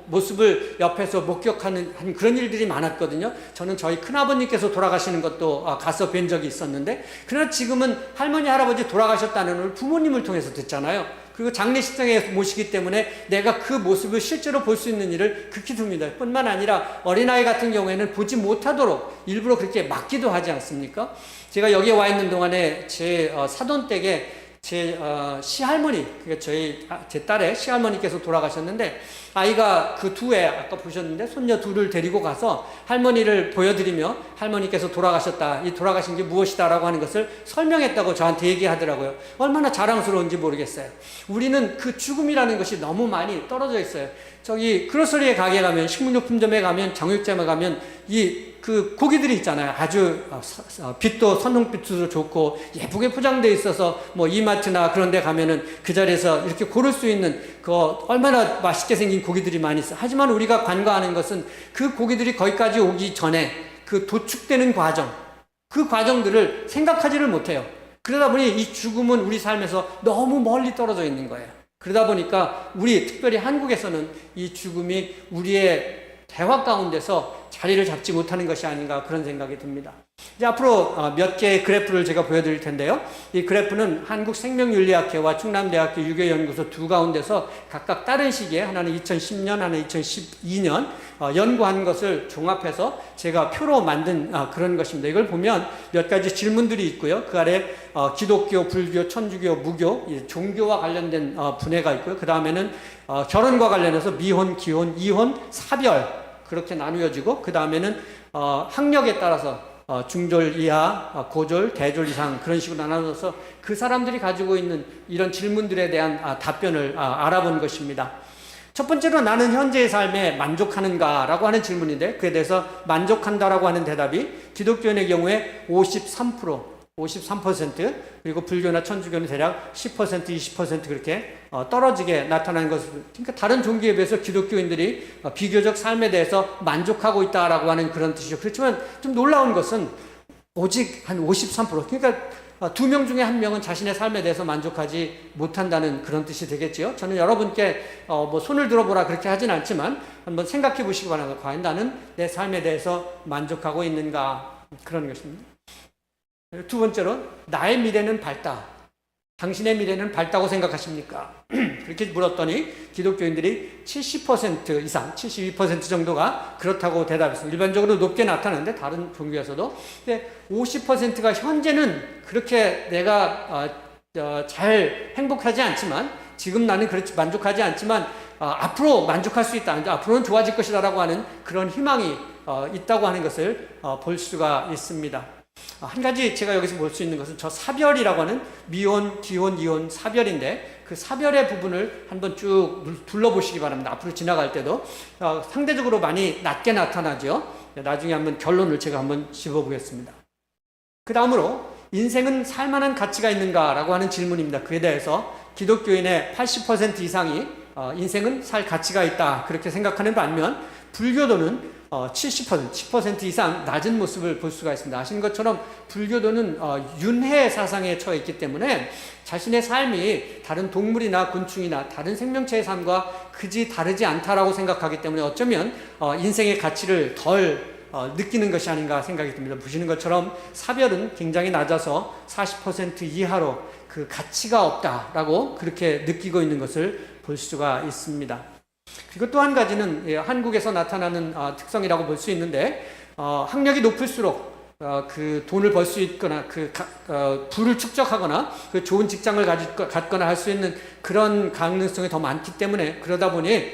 모습을 옆에서 목격하는 그런 일들이 많았거든요. 저는 저희 큰아버님께서 돌아가시는 것도 가서 뵌 적이 있었는데, 그러나 지금은 할머니 할아버지 돌아가셨다는 걸 부모님을 통해서 듣잖아요. 그리고 장례식장에 모시기 때문에 내가 그 모습을 실제로 볼 수 있는 일을 극히 듭니다. 뿐만 아니라 어린아이 같은 경우에는 보지 못하도록 일부러 그렇게 막기도 하지 않습니까? 제가 여기에 와 있는 동안에 제 사돈댁에 제 시할머니, 그러니까 제 딸의 시할머니께서 돌아가셨는데, 아이가 그 두 애 아까 보셨는데 손녀 둘을 데리고 가서 할머니를 보여드리며 할머니께서 돌아가셨다, 이 돌아가신 게 무엇이다라고 하는 것을 설명했다고 저한테 얘기하더라고요. 얼마나 자랑스러운지 모르겠어요. 우리는 그 죽음이라는 것이 너무 많이 떨어져 있어요. 저기 그로서리에 가게 가면, 식물용품점에 가면, 장육점에 가면 그 고기들이 있잖아요. 아주 빛도 선홍빛으로 좋고 예쁘게 포장되어 있어서 뭐 이마트나 그런 데 가면은 그 자리에서 이렇게 고를 수 있는 그 얼마나 맛있게 생긴 고기들이 많이 있어요. 하지만 우리가 관과하는 것은 그 고기들이 거기까지 오기 전에 그 도축되는 과정, 그 과정들을 생각하지를 못해요. 그러다 보니 이 죽음은 우리 삶에서 너무 멀리 떨어져 있는 거예요. 그러다 보니까 우리 특별히 한국에서는 이 죽음이 우리의 대화 가운데서 자리를 잡지 못하는 것이 아닌가 그런 생각이 듭니다. 이제 앞으로 몇 개의 그래프를 제가 보여드릴 텐데요. 이 그래프는 한국생명윤리학회와 충남대학교 유교연구소 두 가운데서 각각 다른 시기에 하나는 2010년, 하나는 2012년 연구한 것을 종합해서 제가 표로 만든 그런 것입니다. 이걸 보면 몇 가지 질문들이 있고요. 그 아래 기독교, 불교, 천주교, 무교, 종교와 관련된 분해가 있고요. 그 다음에는 결혼과 관련해서 미혼, 기혼, 이혼, 사별 그렇게 나누어지고 그 다음에는 학력에 따라서 중졸 이하, 고졸, 대졸 이상 그런 식으로 나눠서 그 사람들이 가지고 있는 이런 질문들에 대한 답변을 알아본 것입니다. 첫 번째로 나는 현재의 삶에 만족하는가 라고 하는 질문인데 그에 대해서 만족한다라고 하는 대답이 기독교인의 경우에 53% 그리고 불교나 천주교는 대략 10%, 20% 그렇게 떨어지게 나타나는 것을, 그러니까 다른 종교에 비해서 기독교인들이 비교적 삶에 대해서 만족하고 있다라고 하는 그런 뜻이죠. 그렇지만 좀 놀라운 것은 오직 한 53%, 그러니까 2명 중에 1명은 자신의 삶에 대해서 만족하지 못한다는 그런 뜻이 되겠지요. 저는 여러분께 뭐 손을 들어보라 그렇게 하진 않지만 한번 생각해 보시기 바랍니다. 과연 나는 내 삶에 대해서 만족하고 있는가, 그런 것입니다. 두 번째로, 나의 미래는 밝다. 당신의 미래는 밝다고 생각하십니까? 그렇게 물었더니 기독교인들이 70% 이상, 72% 정도가 그렇다고 대답했습니다. 일반적으로 높게 나타나는데 다른 종교에서도. 근데 50%가 현재는 그렇게 내가 잘 행복하지 않지만, 지금 나는 그렇지 만족하지 않지만 앞으로 만족할 수 있다. 앞으로는 좋아질 것이다라고 하는 그런 희망이 있다고 하는 것을 볼 수가 있습니다. 한 가지 제가 여기서 볼 수 있는 것은 저 사별이라고 하는 미혼, 기혼, 이혼, 사별인데 그 사별의 부분을 한번 쭉 둘러보시기 바랍니다. 앞으로 지나갈 때도 상대적으로 많이 낮게 나타나죠. 나중에 한번 결론을 제가 한번 짚어보겠습니다. 그 다음으로 인생은 살만한 가치가 있는가라고 하는 질문입니다. 그에 대해서 기독교인의 80% 이상이 인생은 살 가치가 있다 그렇게 생각하는 반면 불교도는 70%, 10% 이상 낮은 모습을 볼 수가 있습니다. 아시는 것처럼 불교도는 윤회 사상에 처해 있기 때문에 자신의 삶이 다른 동물이나 곤충이나 다른 생명체의 삶과 그지 다르지 않다라고 생각하기 때문에 어쩌면 인생의 가치를 덜 느끼는 것이 아닌가 생각이 듭니다. 보시는 것처럼 사별은 굉장히 낮아서 40% 이하로 그 가치가 없다라고 그렇게 느끼고 있는 것을 볼 수가 있습니다. 그리고 또 한 가지는 한국에서 나타나는 특성이라고 볼 수 있는데 학력이 높을수록 그 돈을 벌 수 있거나 부를 축적하거나 그 좋은 직장을 갖거나 할 수 있는 그런 가능성이 더 많기 때문에 그러다 보니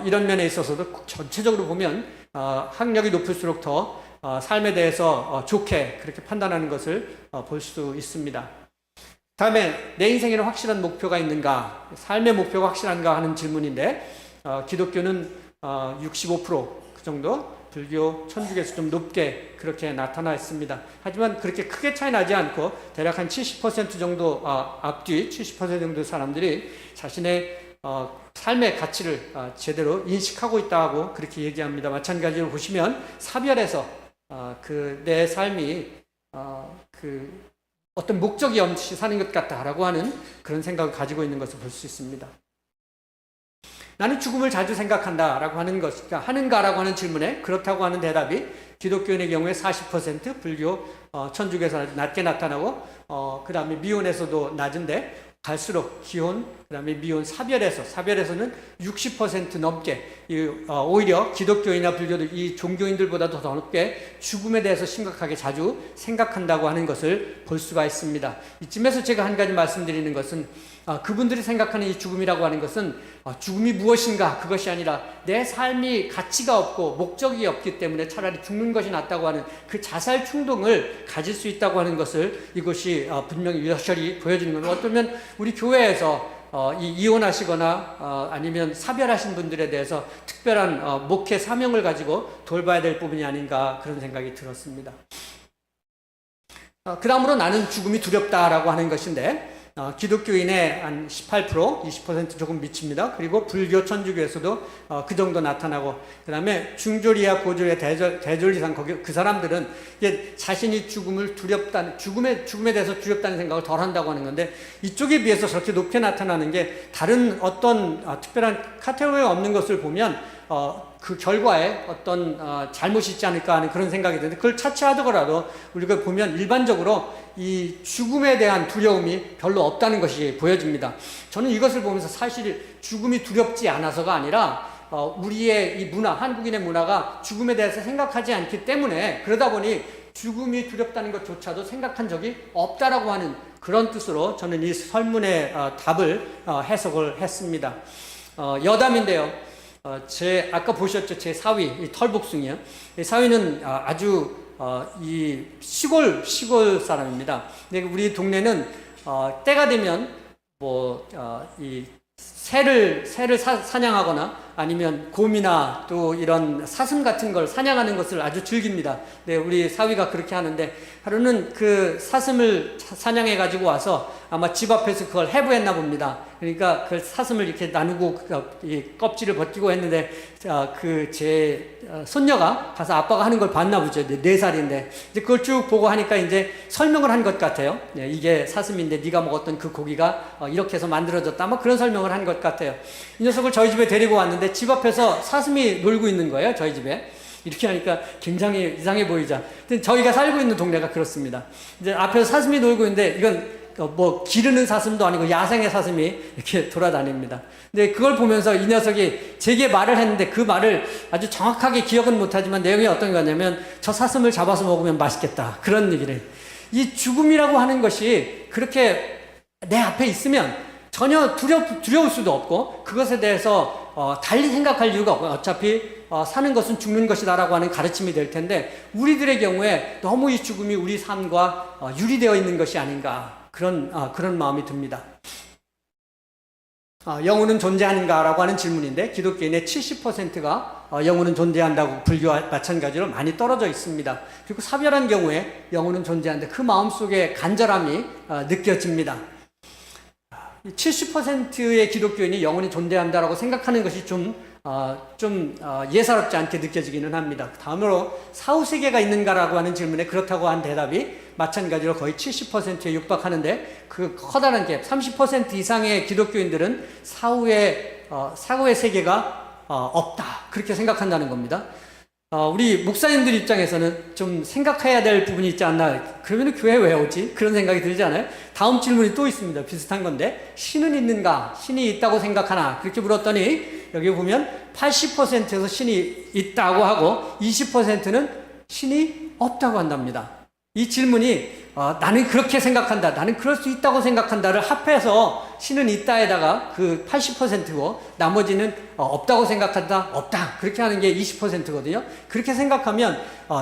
이런 면에 있어서도 전체적으로 보면 학력이 높을수록 더 삶에 대해서 좋게 그렇게 판단하는 것을 볼 수 있습니다. 다음에 내 인생에는 확실한 목표가 있는가, 삶의 목표가 확실한가 하는 질문인데 기독교는 65% 그 정도, 불교, 천주교에서 좀 높게 그렇게 나타나 있습니다. 하지만 그렇게 크게 차이 나지 않고 대략 한 70% 정도 앞뒤 70% 정도 사람들이 자신의 삶의 가치를 제대로 인식하고 있다고 그렇게 얘기합니다. 마찬가지로 보시면 사별에서 내 삶이 어떤 목적이 없이 사는 것 같다라고 하는 그런 생각을 가지고 있는 것을 볼 수 있습니다. 나는 죽음을 자주 생각한다라고 하는가라고 하는 질문에 그렇다고 하는 대답이 기독교인의 경우에 40%, 불교, 천주교에서 낮게 나타나고 그 다음에 미혼에서도 낮은데 갈수록 기혼, 그 다음에 미혼, 사별에서는 60% 넘게 오히려 기독교인이나 불교들 이 종교인들보다도 더 높게 죽음에 대해서 심각하게 자주 생각한다고 하는 것을 볼 수가 있습니다. 이쯤에서 제가 한 가지 말씀드리는 것은 그분들이 생각하는 이 죽음이라고 하는 것은 죽음이 무엇인가 그것이 아니라 내 삶이 가치가 없고 목적이 없기 때문에 차라리 죽는 것이 낫다고 하는 그 자살 충동을 가질 수 있다고 하는 것을 이것이 분명히 여실히 보여주는 겁니다. 어쩌면 우리 교회에서 이혼하시거나 아니면 사별하신 분들에 대해서 특별한 목회 사명을 가지고 돌봐야 될 부분이 아닌가 그런 생각이 들었습니다. 그 다음으로 나는 죽음이 두렵다라고 하는 것인데 기독교인의 한 18%, 20% 조금 미칩니다. 그리고 불교, 천주교에서도 그 정도 나타나고, 그 다음에 중졸이야 고졸이야 대졸 이상 거기 그 사람들은 이게 자신이 죽음을 두렵다는 죽음에 대해서 두렵다는 생각을 덜 한다고 하는 건데, 이쪽에 비해서 저렇게 높게 나타나는 게 다른 어떤 특별한 카테고리가 없는 것을 보면 그 결과에 어떤 잘못이 있지 않을까 하는 그런 생각이 드는데, 그걸 차치하더라도 우리가 보면 일반적으로 이 죽음에 대한 두려움이 별로 없다는 것이 보여집니다. 저는 이것을 보면서 사실 죽음이 두렵지 않아서가 아니라 우리의 이 문화, 한국인의 문화가 죽음에 대해서 생각하지 않기 때문에, 그러다 보니 죽음이 두렵다는 것조차도 생각한 적이 없다라고 하는 그런 뜻으로 저는 이 설문의 답을 해석을 했습니다. 여담인데요. 아까 보셨죠? 제 사위, 이 털복숭이요. 이 사위는 아주 이 시골 사람입니다. 근데 우리 동네는 때가 되면 이 새를 사냥하거나 아니면 곰이나 또 이런 사슴 같은 걸 사냥하는 것을 아주 즐깁니다. 네, 우리 사위가 그렇게 하는데, 하루는 그 사슴을 사냥해 가지고 와서 아마 집 앞에서 그걸 해부했나 봅니다. 그러니까 그 사슴을 이렇게 나누고 이 껍질을 벗기고 했는데, 제 손녀가 가서 아빠가 하는 걸 봤나 보죠. 4살인데 이제 그걸 쭉 보고 하니까 이제 설명을 한 것 같아요. 네, 이게 사슴인데 네가 먹었던 그 고기가 이렇게 해서 만들어졌다, 뭐 그런 설명을 한 것 같아요. 이 녀석을 저희 집에 데리고 왔는데 집 앞에서 사슴이 놀고 있는 거예요. 저희 집에. 이렇게 하니까 굉장히 이상해 보이자. 근데 저희가 살고 있는 동네가 그렇습니다. 이제 앞에서 사슴이 놀고 있는데, 이건 기르는 사슴도 아니고 야생의 사슴이 이렇게 돌아다닙니다. 근데 그걸 보면서 이 녀석이 제게 말을 했는데, 그 말을 아주 정확하게 기억은 못하지만 내용이 어떤 거냐면, 저 사슴을 잡아서 먹으면 맛있겠다, 그런 얘기를. 이 죽음이라고 하는 것이 그렇게 내 앞에 있으면 전혀 두려울 수도 없고, 그것에 대해서 달리 생각할 이유가 없고, 어차피 사는 것은 죽는 것이다라고 하는 가르침이 될 텐데, 우리들의 경우에 너무 이 죽음이 우리 삶과 유리되어 있는 것이 아닌가, 그런 마음이 듭니다. 영혼은 존재하는가라고 하는 질문인데, 기독교인의 70%가 영혼은 존재한다고, 불교와 마찬가지로 많이 떨어져 있습니다. 그리고 사별한 경우에 영혼은 존재하는데 그 마음속에 간절함이 느껴집니다. 70%의 기독교인이 영혼이 존재한다라고 생각하는 것이 좀 예사롭지 않게 느껴지기는 합니다. 다음으로 사후세계가 있는가라고 하는 질문에 그렇다고 한 대답이 마찬가지로 거의 70%에 육박하는데, 그 커다란 갭, 30% 이상의 기독교인들은 사후의 세계가 없다, 그렇게 생각한다는 겁니다. 우리 목사님들 입장에서는 좀 생각해야 될 부분이 있지 않나, 그러면 교회 왜 오지? 그런 생각이 들지 않아요? 다음 질문이 또 있습니다. 비슷한 건데, 신은 있는가? 신이 있다고 생각하나? 그렇게 물었더니 여기 보면 80%에서 신이 있다고 하고 20%는 신이 없다고 한답니다. 이 질문이 나는 그렇게 생각한다, 나는 그럴 수 있다고 생각한다를 합해서 신은 있다에다가 그 80%고 나머지는 없다고 생각한다, 없다, 그렇게 하는 게 20%거든요. 그렇게 생각하면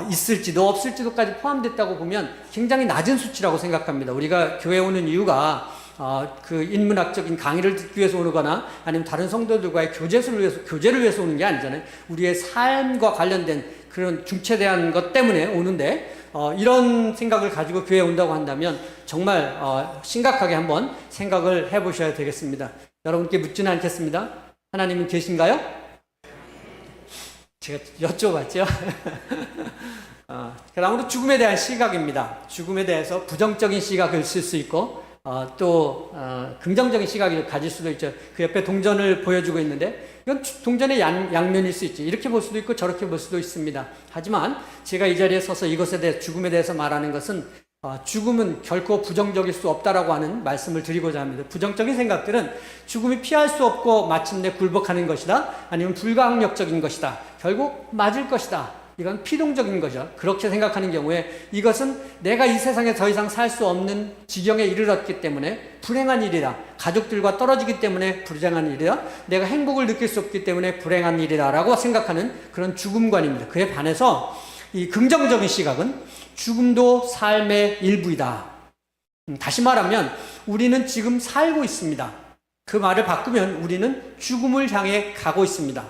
있을지도 없을지도까지 포함됐다고 보면 굉장히 낮은 수치라고 생각합니다. 우리가 교회 오는 이유가 그 인문학적인 강의를 듣기 위해서 오거나 아니면 다른 성도들과의 교제를 위해서 오는 게 아니잖아요. 우리의 삶과 관련된 그런 중체대한 것 때문에 오는데, 이런 생각을 가지고 교회에 온다고 한다면 정말 심각하게 한번 생각을 해보셔야 되겠습니다. 여러분께 묻지는 않겠습니다. 하나님은 계신가요? 제가 여쭤봤죠. 그 다음으로 죽음에 대한 시각입니다. 죽음에 대해서 부정적인 시각을 쓸 수 있고 또 긍정적인 시각을 가질 수도 있죠. 그 옆에 동전을 보여주고 있는데, 이건 동전의 양면일 수 있지. 이렇게 볼 수도 있고 저렇게 볼 수도 있습니다. 하지만 제가 이 자리에 서서 이것에 대해, 죽음에 대해서 말하는 것은 죽음은 결코 부정적일 수 없다라고 하는 말씀을 드리고자 합니다. 부정적인 생각들은 죽음이 피할 수 없고 마침내 굴복하는 것이다, 아니면 불가항력적인 것이다, 결국 맞을 것이다, 이건 피동적인 거죠. 그렇게 생각하는 경우에 이것은 내가 이 세상에 더 이상 살 수 없는 지경에 이르렀기 때문에 불행한 일이다, 가족들과 떨어지기 때문에 불행한 일이다, 내가 행복을 느낄 수 없기 때문에 불행한 일이다 라고 생각하는 그런 죽음관입니다. 그에 반해서 이 긍정적인 시각은 죽음도 삶의 일부이다. 다시 말하면 우리는 지금 살고 있습니다. 그 말을 바꾸면 우리는 죽음을 향해 가고 있습니다.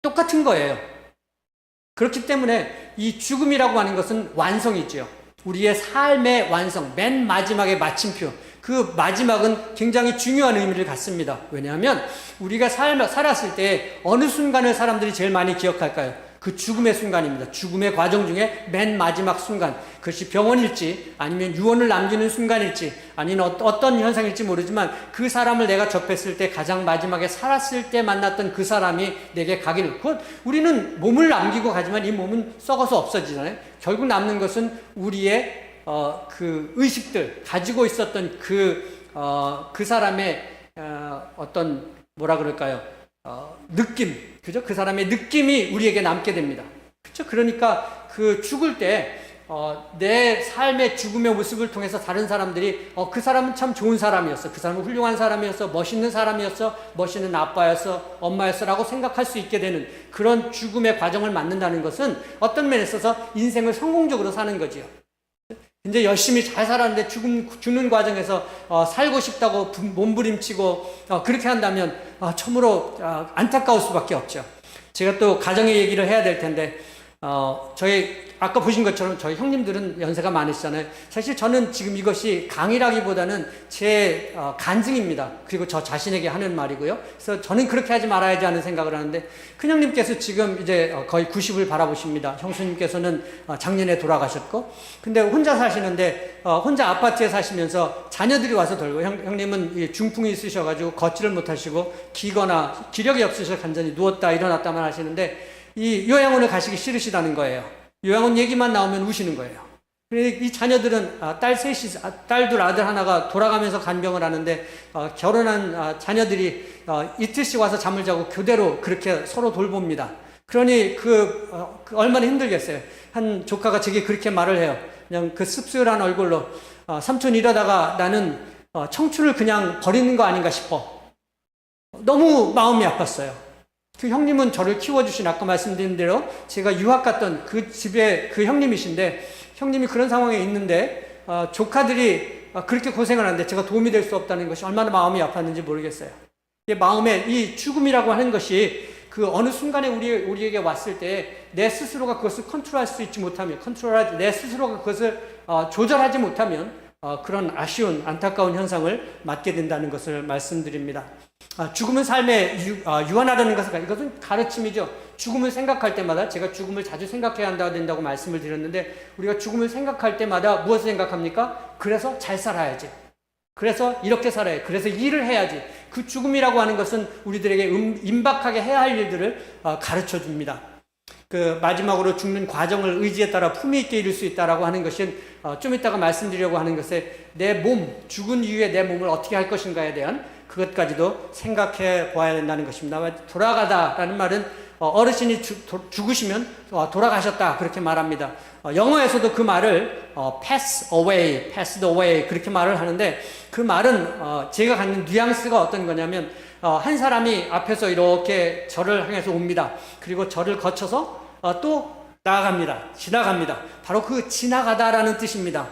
똑같은 거예요. 그렇기 때문에 이 죽음이라고 하는 것은 완성이지요. 우리의 삶의 완성, 맨 마지막의 마침표. 그 마지막은 굉장히 중요한 의미를 갖습니다. 왜냐하면 우리가 살았을 때 어느 순간을 사람들이 제일 많이 기억할까요? 그 죽음의 순간입니다. 죽음의 과정 중에 맨 마지막 순간. 그것이 병원일지 아니면 유언을 남기는 순간일지 아니면 어떤 현상일지 모르지만 그 사람을 내가 접했을 때 가장 마지막에 살았을 때 만났던 그 사람이 내게 가기를. 우리는 몸을 남기고 가지만 이 몸은 썩어서 없어지잖아요. 결국 남는 것은 우리의 그 의식들, 가지고 있었던 그 사람의 어떤 뭐라 그럴까요? 느낌, 그죠? 그 사람의 느낌이 우리에게 남게 됩니다. 그죠? 그러니까 그 죽을 때, 내 삶의 죽음의 모습을 통해서 다른 사람들이, 그 사람은 참 좋은 사람이었어. 그 사람은 훌륭한 사람이었어. 멋있는 사람이었어. 멋있는 아빠였어. 엄마였어. 라고 생각할 수 있게 되는 그런 죽음의 과정을 맞는다는 것은 어떤 면에 있어서 인생을 성공적으로 사는 거지요. 이제 열심히 잘 살았는데 죽는 과정에서 살고 싶다고 몸부림치고 그렇게 한다면 참으로 안타까울 수밖에 없죠. 제가 또 가정의 얘기를 해야 될 텐데 저희 아까 보신 것처럼 저희 형님들은 연세가 많으시잖아요. 사실 저는 지금 이것이 강의라기보다는 제 간증입니다. 그리고 저 자신에게 하는 말이고요. 그래서 저는 그렇게 하지 말아야지 하는 생각을 하는데 큰형님께서 지금 이제 거의 90을 바라보십니다. 형수님께서는 작년에 돌아가셨고, 근데 혼자 사시는데 혼자 아파트에 사시면서 자녀들이 와서 돌고, 형님은 중풍이 있으셔가지고 걷지를 못하시고 기거나 기력이 없으셔서 간전히 누웠다 일어났다만 하시는데 이 요양원을 가시기 싫으시다는 거예요. 요양원 얘기만 나오면 우시는 거예요. 이 자녀들은 딸 셋이, 딸 둘, 아들 하나가 돌아가면서 간병을 하는데 결혼한 자녀들이 이틀씩 와서 잠을 자고 교대로 그렇게 서로 돌봅니다. 그러니 얼마나 힘들겠어요. 한 조카가 제게 그렇게 말을 해요. 그냥 그 씁쓸한 얼굴로 삼촌 이러다가 나는 청춘을 그냥 버리는 거 아닌가 싶어. 너무 마음이 아팠어요. 그 형님은 저를 키워주신, 아까 말씀드린 대로 제가 유학 갔던 그 집에 그 형님이신데, 형님이 그런 상황에 있는데 조카들이 그렇게 고생을 하는데 제가 도움이 될 수 없다는 것이 얼마나 마음이 아팠는지 모르겠어요. 마음에 이 죽음이라고 하는 것이 그 어느 순간에 우리에게 왔을 때 내 스스로가 그것을 컨트롤할 수 있지 못하면, 내 스스로가 그것을 조절하지 못하면 그런 아쉬운, 안타까운 현상을 맞게 된다는 것을 말씀드립니다. 죽음은 삶에 유한하다는 것은, 이것은 가르침이죠. 죽음을 생각할 때마다, 제가 죽음을 자주 생각해야 된다고 말씀을 드렸는데, 우리가 죽음을 생각할 때마다 무엇을 생각합니까? 그래서 잘 살아야지. 그래서 이렇게 살아야지. 그래서 일을 해야지. 그 죽음이라고 하는 것은 우리들에게 임박하게 해야 할 일들을 가르쳐 줍니다. 그 마지막으로 죽는 과정을 의지에 따라 품위 있게 이룰 수 있다라고 하는 것은 좀 이따가 말씀드리려고 하는 것에 내 몸, 죽은 이후에 내 몸을 어떻게 할 것인가에 대한 그것까지도 생각해 보아야 된다는 것입니다. 돌아가다라는 말은 어르신이 죽으시면 돌아가셨다 그렇게 말합니다. 영어에서도 그 말을 pass away, passed away 그렇게 말을 하는데, 그 말은 제가 갖는 뉘앙스가 어떤 거냐면 한 사람이 앞에서 이렇게 저를 향해서 옵니다. 그리고 저를 거쳐서 또 나아갑니다. 지나갑니다. 바로 그 지나가다라는 뜻입니다.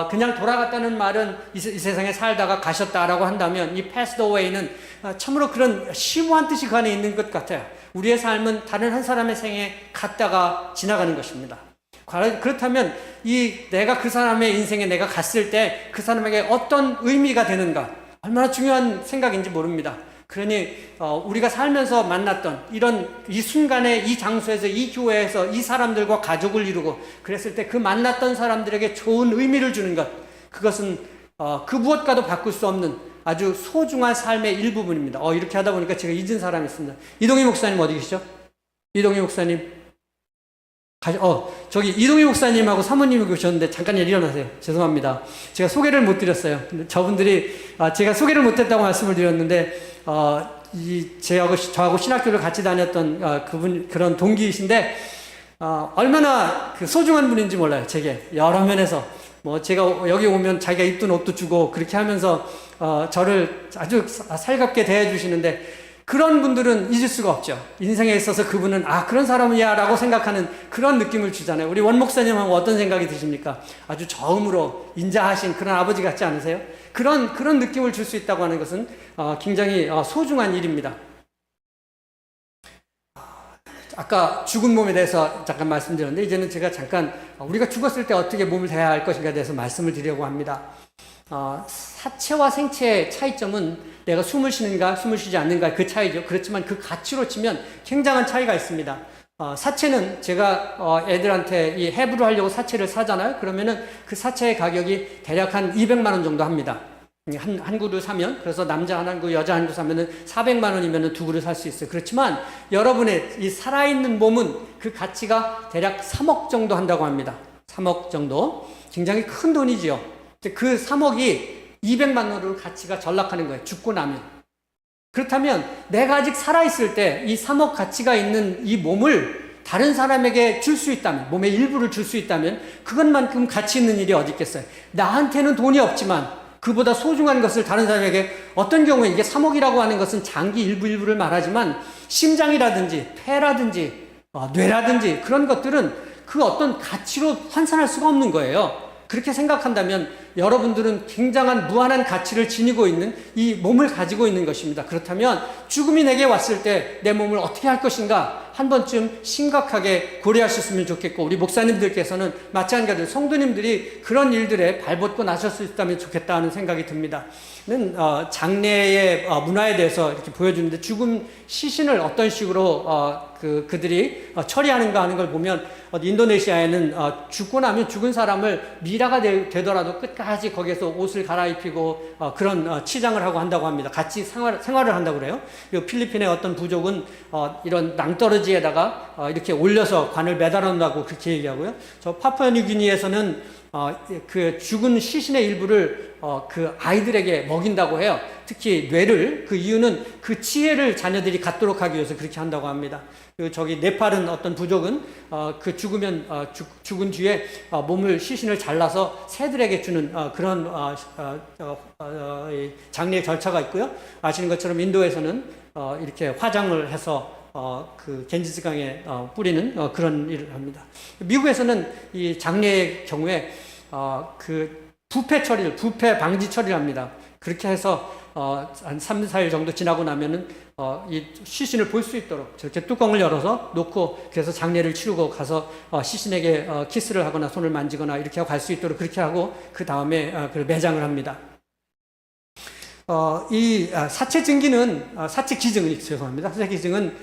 그냥 돌아갔다는 말은 이 세상에 살다가 가셨다라고 한다면, 이 passed away는 참으로 그런 심오한 뜻이 그 안에 있는 것 같아요. 우리의 삶은 다른 한 사람의 생에 갔다가 지나가는 것입니다. 그렇다면 내가 그 사람의 인생에 내가 갔을 때 그 사람에게 어떤 의미가 되는가, 얼마나 중요한 생각인지 모릅니다. 그러니 우리가 살면서 만났던 이 순간에 이 장소에서 이 교회에서 이 사람들과 가족을 이루고 그랬을 때 그 만났던 사람들에게 좋은 의미를 주는 것, 그것은 그 무엇과도 바꿀 수 없는 아주 소중한 삶의 일부분입니다. 이렇게 하다 보니까 제가 잊은 사람이 있습니다. 이동희 목사님 어디 계시죠? 이동희 목사님 저기 이동희 목사님하고 사모님이 계셨는데 잠깐 일어나세요. 죄송합니다. 제가 소개를 못 드렸어요. 저분들이 제가 소개를 못 했다고 말씀을 드렸는데 저하고 신학교를 같이 다녔던 그런 동기이신데 얼마나 소중한 분인지 몰라요. 제게 여러 면에서 제가 여기 오면 자기가 입던 옷도 주고 그렇게 하면서 저를 아주 살갑게 대해 주시는데, 그런 분들은 잊을 수가 없죠. 인생에 있어서 그분은 그런 사람이야 라고 생각하는 그런 느낌을 주잖아요. 우리 원 목사님하고 어떤 생각이 드십니까? 아주 저음으로 인자하신 그런 아버지 같지 않으세요? 그런 느낌을 줄 수 있다고 하는 것은 굉장히 소중한 일입니다. 아까 죽은 몸에 대해서 잠깐 말씀드렸는데, 이제는 제가 잠깐 우리가 죽었을 때 어떻게 몸을 대해야 할 것인가에 대해서 말씀을 드리려고 합니다. 사체와 생체의 차이점은 내가 숨을 쉬는가 숨을 쉬지 않는가 그 차이죠. 그렇지만 그 가치로 치면 굉장한 차이가 있습니다. 사체는 제가 애들한테 이 해부를 하려고 사체를 사잖아요. 그러면은 그 사체의 가격이 대략 한 200만 원 정도 합니다. 한 구를 사면, 그래서 남자 한 구, 여자 한 구 사면은 400만 원이면은 두 구를 살 수 있어요. 그렇지만 여러분의 이 살아있는 몸은 그 가치가 대략 3억 정도 한다고 합니다. 3억 정도. 굉장히 큰 돈이지요. 그 3억이 200만 원으로 가치가 전락하는 거예요. 죽고 나면. 그렇다면 내가 아직 살아있을 때 이 3억 가치가 있는 이 몸을 다른 사람에게 줄 수 있다면, 몸의 일부를 줄 수 있다면 그것만큼 가치 있는 일이 어디 있겠어요. 나한테는 돈이 없지만 그보다 소중한 것을 다른 사람에게, 어떤 경우에 이게 3억이라고 하는 것은 장기 일부를 말하지만 심장이라든지 폐라든지 뇌라든지 그런 것들은 그 어떤 가치로 환산할 수가 없는 거예요. 그렇게 생각한다면 여러분들은 굉장한 무한한 가치를 지니고 있는 이 몸을 가지고 있는 것입니다. 그렇다면 죽음이 내게 왔을 때 내 몸을 어떻게 할 것인가 한 번쯤 심각하게 고려하셨으면 좋겠고, 우리 목사님들께서는 마찬가지로 성도님들이 그런 일들에 발벗고 나설 수 있다면 좋겠다는 생각이 듭니다. 장례의 문화에 대해서 이렇게 보여주는데, 죽음 시신을 어떤 식으로 그들이 처리하는가 하는 걸 보면, 인도네시아에는 죽고 나면 죽은 사람을 미라가 되더라도 끝까지 거기에서 옷을 갈아입히고 그런 치장을 하고 한다고 합니다. 같이 생활을 한다고 그래요. 그리고 필리핀의 어떤 부족은 이런 낭떠러지에다가 이렇게 올려서 관을 매달아놓는다고 그렇게 얘기하고요. 저 파푸아뉴기니에서는 그 죽은 시신의 일부를 그 아이들에게 먹인다고 해요. 특히 뇌를. 그 이유는 그 지혜를 자녀들이 갖도록 하기 위해서 그렇게 한다고 합니다. 그 저기 네팔은 어떤 부족은 그 죽은 뒤에 몸을 시신을 잘라서 새들에게 주는 그런 장례 절차가 있고요. 아시는 것처럼 인도에서는 이렇게 화장을 해서 그 겐지스강에 뿌리는 그런 일을 합니다. 미국에서는 이 장례의 경우에 그 부패 방지 처리를 합니다. 그렇게 해서 한 3, 4일 정도 지나고 나면은 이 시신을 볼 수 있도록 저렇게 뚜껑을 열어서 놓고, 그래서 장례를 치르고 가서 시신에게 키스를 하거나 손을 만지거나 이렇게 하고 갈 수 있도록 그렇게 하고, 그 다음에 그 매장을 합니다. 이 사체 증기는 사체 기증은 죄송합니다. 사체 기증은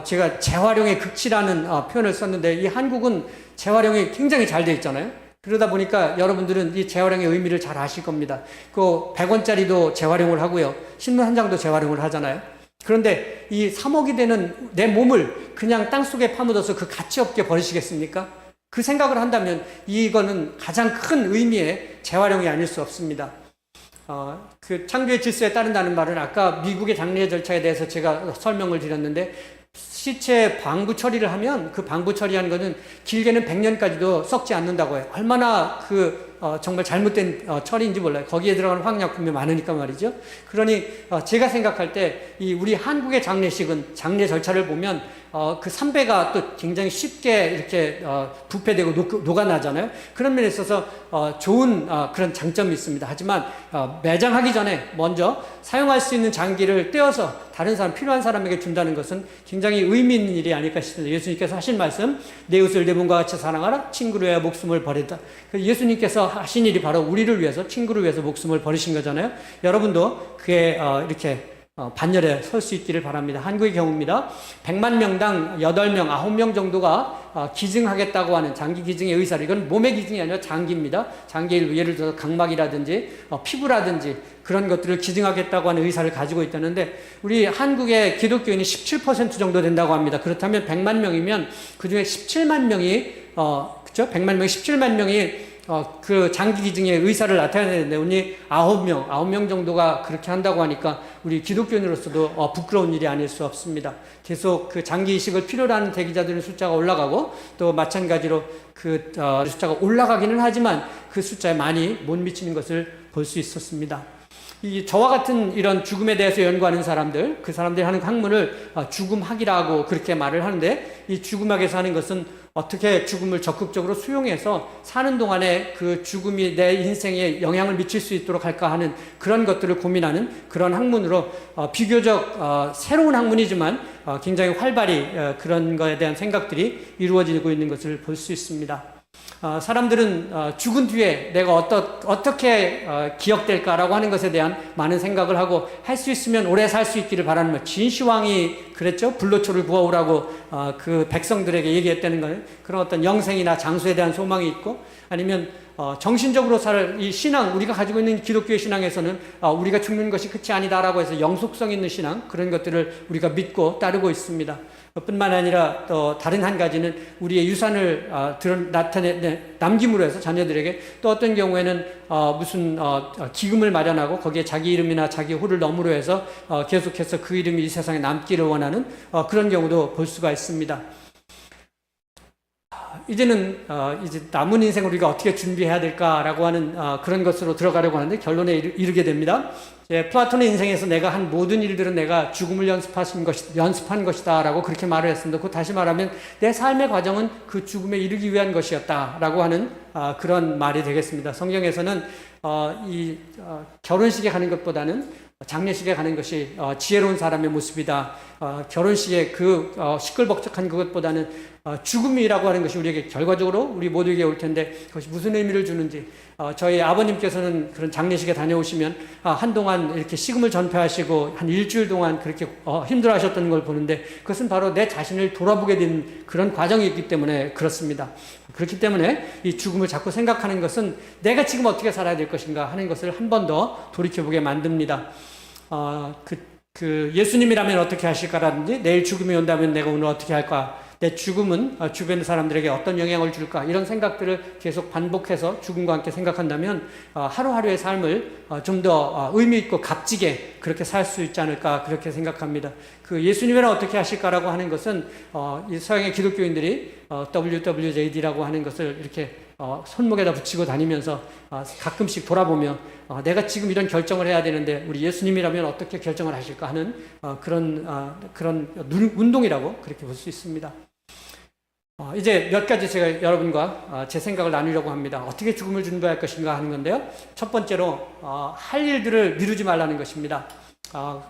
제가 재활용의 극치라는 표현을 썼는데, 이 한국은 재활용이 굉장히 잘 돼 있잖아요. 그러다 보니까 여러분들은 이 재활용의 의미를 잘 아실 겁니다. 그 100원짜리도 재활용을 하고요. 신문 한 장도 재활용을 하잖아요. 그런데 이 3억이 되는 내 몸을 그냥 땅속에 파묻어서 그 가치 없게 버리시겠습니까? 그 생각을 한다면 이거는 가장 큰 의미의 재활용이 아닐 수 없습니다. 그 창조의 질서에 따른다는 말은 아까 미국의 장례 절차에 대해서 제가 설명을 드렸는데, 시체 방부 처리를 하면 그 방부 처리한 거는 길게는 100년까지도 썩지 않는다고 해요. 얼마나 정말 잘못된 처리인지 몰라요. 거기에 들어가는 화학약품이 많으니까 말이죠. 그러니 제가 생각할 때 이 우리 한국의 장례식은, 장례 절차를 보면 그 삼배가 또 굉장히 쉽게 이렇게 부패되고 녹아나잖아요. 그런 면에 있어서 좋은 그런 장점이 있습니다. 하지만 매장하기 전에 먼저 사용할 수 있는 장기를 떼어서 다른 사람, 필요한 사람에게 준다는 것은 굉장히 의미 있는 일이 아닐까 싶습니다. 예수님께서 하신 말씀, 내 이웃을 내 몸과 같이 사랑하라, 친구를 위하여 목숨을 버리다. 예수님께서 하신 일이 바로 우리를 위해서, 친구를 위해서 목숨을 버리신 거잖아요. 여러분도 그에 이렇게 반열에 설 수 있기를 바랍니다. 한국의 경우입니다. 100만 명당 8명, 9명 정도가 기증하겠다고 하는 장기 기증의 의사를, 이건 몸의 기증이 아니라 장기입니다. 장기 일부, 예를 들어서 각막이라든지 피부라든지 그런 것들을 기증하겠다고 하는 의사를 가지고 있다는데, 우리 한국의 기독교인이 17% 정도 된다고 합니다. 그렇다면 100만 명이면 그 중에 17만 명이 그죠? 100만 명이 17만 명이 그 장기 기증의 의사를 나타내는데, 우리 9명 정도가 그렇게 한다고 하니까 우리 기독교인으로서도 부끄러운 일이 아닐 수 없습니다. 계속 그 장기 이식을 필요로 하는 대기자들의 숫자가 올라가고, 또 마찬가지로 그 숫자가 올라가기는 하지만 그 숫자에 많이 못 미치는 것을 볼 수 있었습니다. 이 저와 같은 이런 죽음에 대해서 연구하는 사람들, 그 사람들이 하는 학문을 죽음학이라고 그렇게 말을 하는데, 이 죽음학에서 하는 것은 어떻게 죽음을 적극적으로 수용해서 사는 동안에 그 죽음이 내 인생에 영향을 미칠 수 있도록 할까 하는 그런 것들을 고민하는 그런 학문으로 비교적 새로운 학문이지만 굉장히 활발히 그런 것에 대한 생각들이 이루어지고 있는 것을 볼 수 있습니다. 사람들은 죽은 뒤에 내가 어떻게 기억될까라고 하는 것에 대한 많은 생각을 하고, 할 수 있으면 오래 살 수 있기를 바라는 것. 진시황이 그랬죠. 불로초를 부어오라고 그 백성들에게 얘기했다는 거는 그런 어떤 영생이나 장수에 대한 소망이 있고, 아니면 정신적으로 살 이 신앙, 우리가 가지고 있는 기독교의 신앙에서는 우리가 죽는 것이 끝이 아니다라고 해서 영속성 있는 신앙, 그런 것들을 우리가 믿고 따르고 있습니다. 뿐만 아니라 또 다른 한 가지는 우리의 유산을 남김으로 해서 자녀들에게, 또 어떤 경우에는 무슨 기금을 마련하고 거기에 자기 이름이나 자기 호를 넣음으로 해서 계속해서 그 이름이 이 세상에 남기를 원하는 그런 경우도 볼 수가 있습니다. 이제는 이제 남은 인생을 우리가 어떻게 준비해야 될까라고 하는 그런 것으로 들어가려고 하는데, 결론에 이르게 됩니다. 플라톤의 인생에서 내가 한 모든 일들은 내가 죽음을 연습한 것이다라고 그렇게 말을 했습니다. 그 다시 말하면 내 삶의 과정은 그 죽음에 이르기 위한 것이었다라고 하는 그런 말이 되겠습니다. 성경에서는 이 결혼식에 가는 것보다는 장례식에 가는 것이 지혜로운 사람의 모습이다. 결혼식에 그 시끌벅적한 그것보다는 죽음이라고 하는 것이 우리에게 결과적으로 우리 모두에게 올 텐데, 그것이 무슨 의미를 주는지, 저희 아버님께서는 그런 장례식에 다녀오시면 한동안 이렇게 식음을 전폐하시고 한 일주일 동안 그렇게 힘들어 하셨던 걸 보는데, 그것은 바로 내 자신을 돌아보게 된 그런 과정이 있기 때문에 그렇습니다. 그렇기 때문에 이 죽음을 자꾸 생각하는 것은 내가 지금 어떻게 살아야 될 것인가 하는 것을 한 번 더 돌이켜보게 만듭니다. 예수님이라면 어떻게 하실까라든지, 내일 죽음이 온다면 내가 오늘 어떻게 할까, 내 죽음은 주변 사람들에게 어떤 영향을 줄까, 이런 생각들을 계속 반복해서 죽음과 함께 생각한다면 하루하루의 삶을 좀 더 의미 있고 값지게 그렇게 살 수 있지 않을까, 그렇게 생각합니다. 그 예수님이란 어떻게 하실까라고 하는 것은 이 서양의 기독교인들이 WWJD라고 하는 것을 이렇게 손목에다 붙이고 다니면서 가끔씩 돌아보며 내가 지금 이런 결정을 해야 되는데 우리 예수님이라면 어떻게 결정을 하실까 하는 그런 운동이라고 그렇게 볼 수 있습니다. 이제 몇 가지 제가 여러분과 제 생각을 나누려고 합니다. 어떻게 죽음을 준비할 것인가 하는 건데요. 첫 번째로 할 일들을 미루지 말라는 것입니다.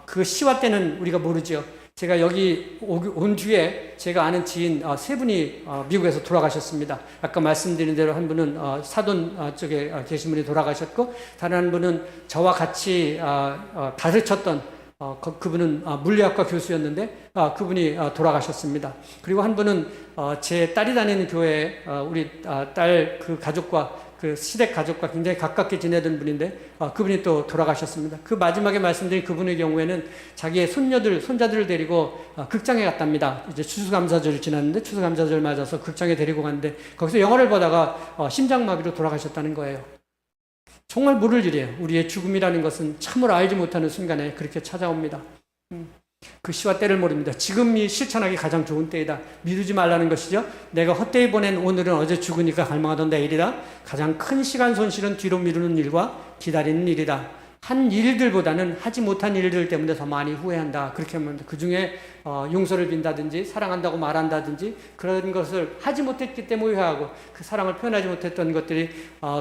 그 시와 때는 우리가 모르죠. 제가 여기 온 뒤에 제가 아는 지인 세 분이 미국에서 돌아가셨습니다. 아까 말씀드린 대로 한 분은 사돈 쪽에 계신 분이 돌아가셨고, 다른 한 분은 저와 같이 가르쳤던 그분은 물리학과 교수였는데 그분이 돌아가셨습니다. 그리고 한 분은 제 딸이 다니는 교회에 우리 딸 그 가족과 그 시댁 가족과 굉장히 가깝게 지내던 분인데 그분이 또 돌아가셨습니다. 그 마지막에 말씀드린 그분의 경우에는 자기의 손자들을 데리고 극장에 갔답니다. 이제 추수감사절을 지났는데 추수감사절 맞아서 극장에 데리고 갔는데 거기서 영화를 보다가 심장마비로 돌아가셨다는 거예요. 정말 모를 일이에요. 우리의 죽음이라는 것은 참으로 알지 못하는 순간에 그렇게 찾아옵니다. 그 시와 때를 모릅니다. 지금이 실천하기 가장 좋은 때이다. 미루지 말라는 것이죠. 내가 헛되이 보낸 오늘은 어제 죽으니까 갈망하던 내일이다. 가장 큰 시간 손실은 뒤로 미루는 일과 기다리는 일이다. 한 일들보다는 하지 못한 일들 때문에 더 많이 후회한다. 그렇게 하면 그 중에 용서를 빈다든지 사랑한다고 말한다든지 그런 것을 하지 못했기 때문에 후회하고, 그 사랑을 표현하지 못했던 것들이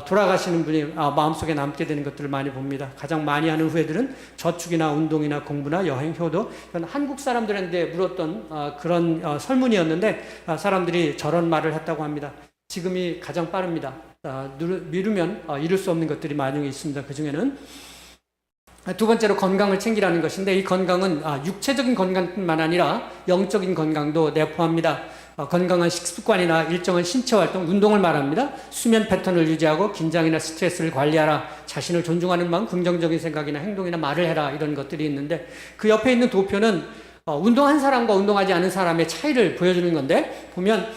돌아가시는 분이 마음속에 남게 되는 것들을 많이 봅니다. 가장 많이 하는 후회들은 저축이나 운동이나 공부나 여행, 효도, 이건 한국 사람들한테 물었던 그런 설문이었는데 사람들이 저런 말을 했다고 합니다. 지금이 가장 빠릅니다. 미루면 이룰 수 없는 것들이 많이 있습니다. 그 중에는 두 번째로 건강을 챙기라는 것인데, 이 건강은 육체적인 건강뿐만 아니라 영적인 건강도 내포합니다. 건강한 식습관이나 일정한 신체 활동, 운동을 말합니다. 수면 패턴을 유지하고 긴장이나 스트레스를 관리하라. 자신을 존중하는 마음, 긍정적인 생각이나 행동이나 말을 해라. 이런 것들이 있는데, 그 옆에 있는 도표는 운동한 사람과 운동하지 않은 사람의 차이를 보여주는 건데, 보면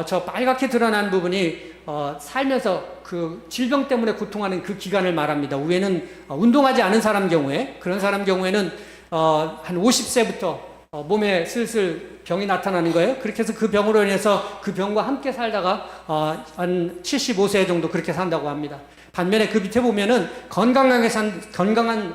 저 빨갛게 드러난 부분이 살면서 그 질병 때문에 고통하는 그 기간을 말합니다. 위에는 운동하지 않은 사람 경우에, 그런 사람 경우에는 한 50세부터 몸에 슬슬 병이 나타나는 거예요. 그렇게 해서 그 병으로 인해서 그 병과 함께 살다가 한 75세 정도 그렇게 산다고 합니다. 반면에 그 밑에 보면은 건강한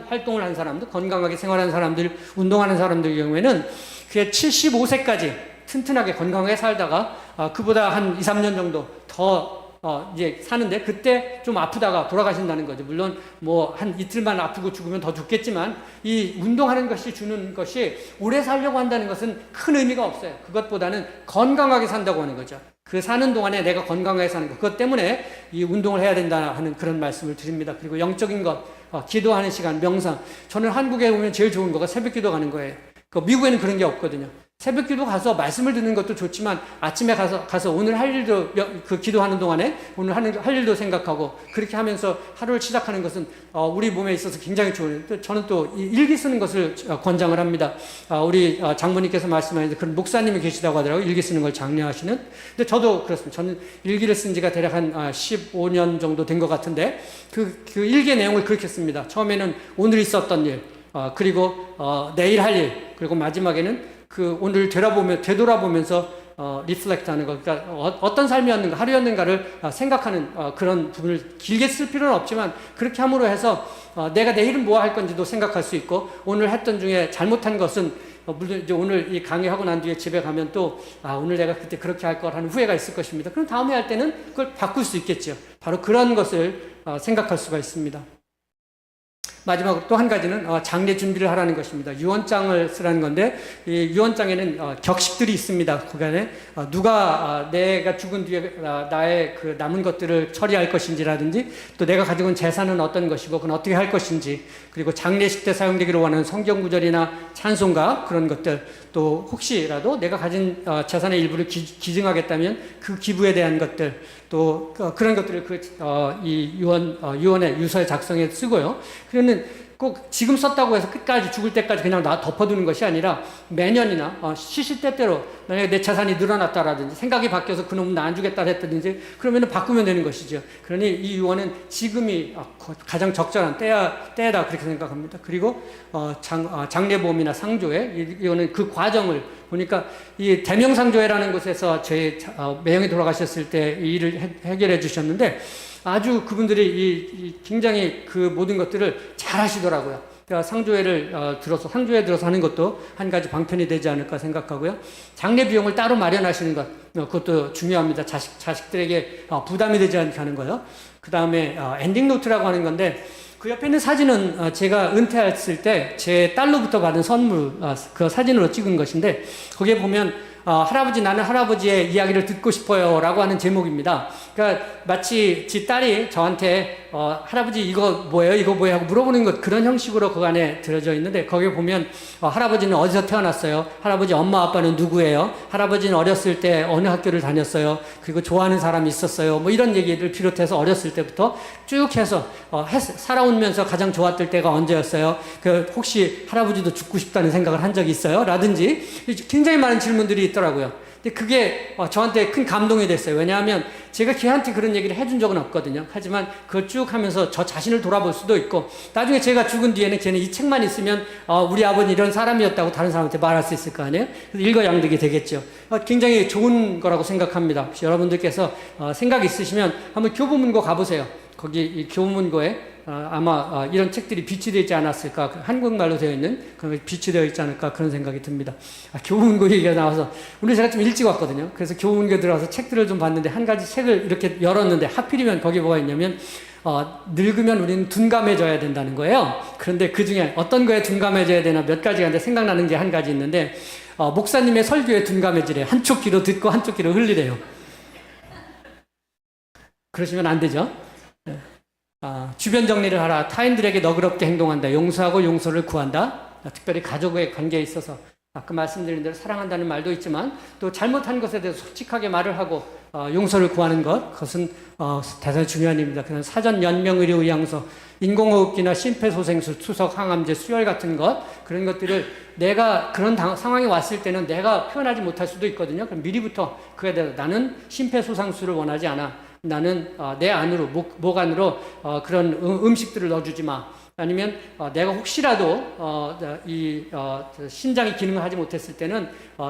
활동을 한 사람들, 건강하게 생활하는 사람들, 운동하는 사람들 경우에는 그게 75세까지 튼튼하게 건강하게 살다가 그보다 한 2, 3년 정도 더 이제 사는데 그때 좀 아프다가 돌아가신다는 거죠. 물론 뭐 한 이틀만 아프고 죽으면 더 죽겠지만 이 운동하는 것이 주는 것이 오래 살려고 한다는 것은 큰 의미가 없어요. 그것보다는 건강하게 산다고 하는 거죠. 그 사는 동안에 내가 건강하게 사는 것, 그것 때문에 이 운동을 해야 된다 하는 그런 말씀을 드립니다. 그리고 영적인 것, 기도하는 시간, 명상. 저는 한국에 오면 제일 좋은 거가 새벽 기도 가는 거예요. 미국에는 그런 게 없거든요. 새벽 기도 가서 말씀을 듣는 것도 좋지만 아침에 가서 오늘 할 일도 그 기도하는 동안에 오늘 할 일도 생각하고 그렇게 하면서 하루를 시작하는 것은 우리 몸에 있어서 굉장히 좋은. 저는 또 일기 쓰는 것을 권장을 합니다. 우리 장모님께서 말씀하는데 그런 목사님이 계시다고 하더라고요. 일기 쓰는 걸 장려하시는. 근데 저도 그렇습니다. 저는 일기를 쓴 지가 대략 한 15년 정도 된 것 같은데 그 일기의 내용을 그렇게 씁니다. 처음에는 오늘 있었던 일, 그리고 내일 할 일, 그리고 마지막에는 그 오늘 되돌아보면서 리플렉트 하는 거, 그러니까 어떤 삶이었는가, 하루였는가를 생각하는 그런 부분을 길게 쓸 필요는 없지만 그렇게 함으로 해서 내가 내일은 뭐 할 건지도 생각할 수 있고 오늘 했던 중에 잘못한 것은 물론 이제 오늘 이 강의하고 난 뒤에 집에 가면 또 오늘 내가 그때 그렇게 할 걸 하는 후회가 있을 것입니다. 그럼 다음에 할 때는 그걸 바꿀 수 있겠죠. 바로 그런 것을 생각할 수가 있습니다. 마지막으로 또 한 가지는 장례 준비를 하라는 것입니다. 유언장을 쓰라는 건데 이 유언장에는 격식들이 있습니다. 그 안에 누가 내가 죽은 뒤에 나의 그 남은 것들을 처리할 것인지라든지 또 내가 가지고 온 재산은 어떤 것이고 그건 어떻게 할 것인지 그리고 장례식 때 사용되기로 하는 성경 구절이나 찬송가 그런 것들 또 혹시라도 내가 가진 재산의 일부를 기증하겠다면 그 기부에 대한 것들 또 그런 것들을 이 유언의 유서에 작성해 쓰고요. 그러면 꼭 지금 썼다고 해서 끝까지 죽을 때까지 그냥 덮어두는 것이 아니라 매년이나 시시때때로 만약에 내 재산이 늘어났다라든지 생각이 바뀌어서 그놈은 나 안 주겠다 했다든지 그러면 바꾸면 되는 것이죠. 그러니 이 유언은 지금이 가장 적절한 때다 그렇게 생각합니다. 그리고 장례보험이나 상조회 이거는 그 과정을 보니까 이 대명상조회라는 곳에서 제 매형이 돌아가셨을 때 이 일을 해결해 주셨는데 아주 그분들이 굉장히 그 모든 것들을 잘 하시더라고요. 그러니까 상조회에 들어서 하는 것도 한 가지 방편이 되지 않을까 생각하고요. 장례 비용을 따로 마련하시는 것, 그것도 중요합니다. 자식들에게 부담이 되지 않게 하는 거요. 그 다음에 엔딩 노트라고 하는 건데 그 옆에 있는 사진은 제가 은퇴했을 때 제 딸로부터 받은 선물, 그 사진으로 찍은 것인데 거기에 보면 나는 할아버지의 이야기를 듣고 싶어요 라고 하는 제목입니다. 그러니까 마치 지 딸이 저한테 할아버지 이거 뭐예요 하고 물어보는 것 그런 형식으로 그 안에 들어져 있는데 거기에 보면 할아버지는 어디서 태어났어요? 할아버지 엄마 아빠는 누구예요? 할아버지는 어렸을 때 어느 학교를 다녔어요? 그리고 좋아하는 사람이 있었어요? 뭐 이런 얘기를 비롯해서 어렸을 때부터 쭉 해서 살아오면서 가장 좋았을 때가 언제였어요? 혹시 할아버지도 죽고 싶다는 생각을 한 적이 있어요? 라든지 굉장히 많은 질문들이 있더라고요. 근데 그게 저한테 큰 감동이 됐어요. 왜냐하면 제가 걔한테 그런 얘기를 해준 적은 없거든요. 하지만 그걸 쭉 하면서 저 자신을 돌아볼 수도 있고 나중에 제가 죽은 뒤에는 걔는 이 책만 있으면 우리 아버지 이런 사람이었다고 다른 사람한테 말할 수 있을 거 아니에요. 그래서 일거양득이 되겠죠. 굉장히 좋은 거라고 생각합니다. 혹시 여러분들께서 생각 있으시면 한번 교보문고 가보세요. 거기 이 교보문고에 아마 이런 책들이 비치되어 있지 않았을까, 한국말로 되어 있는 그런 비치되어 있지 않을까 그런 생각이 듭니다. 교보문고 얘기가 나와서 오늘 제가 좀 일찍 왔거든요. 그래서 교보문고에 들어가서 책들을 좀 봤는데 한 가지 책을 이렇게 열었는데 하필이면 거기 뭐가 있냐면 늙으면 우리는 둔감해져야 된다는 거예요. 그런데 그 중에 어떤 거에 둔감해져야 되나 몇 가지가 있는데 생각나는 게 한 가지 있는데 목사님의 설교에 둔감해지래요. 한쪽 귀로 듣고 한쪽 귀로 흘리래요. 그러시면 안 되죠. 주변 정리를 하라. 타인들에게 너그럽게 행동한다. 용서하고 용서를 구한다. 특별히 가족의 관계에 있어서 아까 말씀드린 대로 사랑한다는 말도 있지만 또 잘못한 것에 대해서 솔직하게 말을 하고 용서를 구하는 것, 그것은 대단히 중요한 일입니다. 그냥 사전 연명의료 의향서, 인공호흡기나 심폐소생술, 투석, 항암제, 수혈 같은 것, 그런 것들을 내가 그런 상황이 왔을 때는 내가 표현하지 못할 수도 있거든요. 그럼 미리부터 그에 대해서 나는 심폐소생술을 원하지 않아. 나는 내 안으로 목 안으로 그런 음식들을 넣어주지 마. 아니면 내가 혹시라도 신장이 기능을 하지 못했을 때는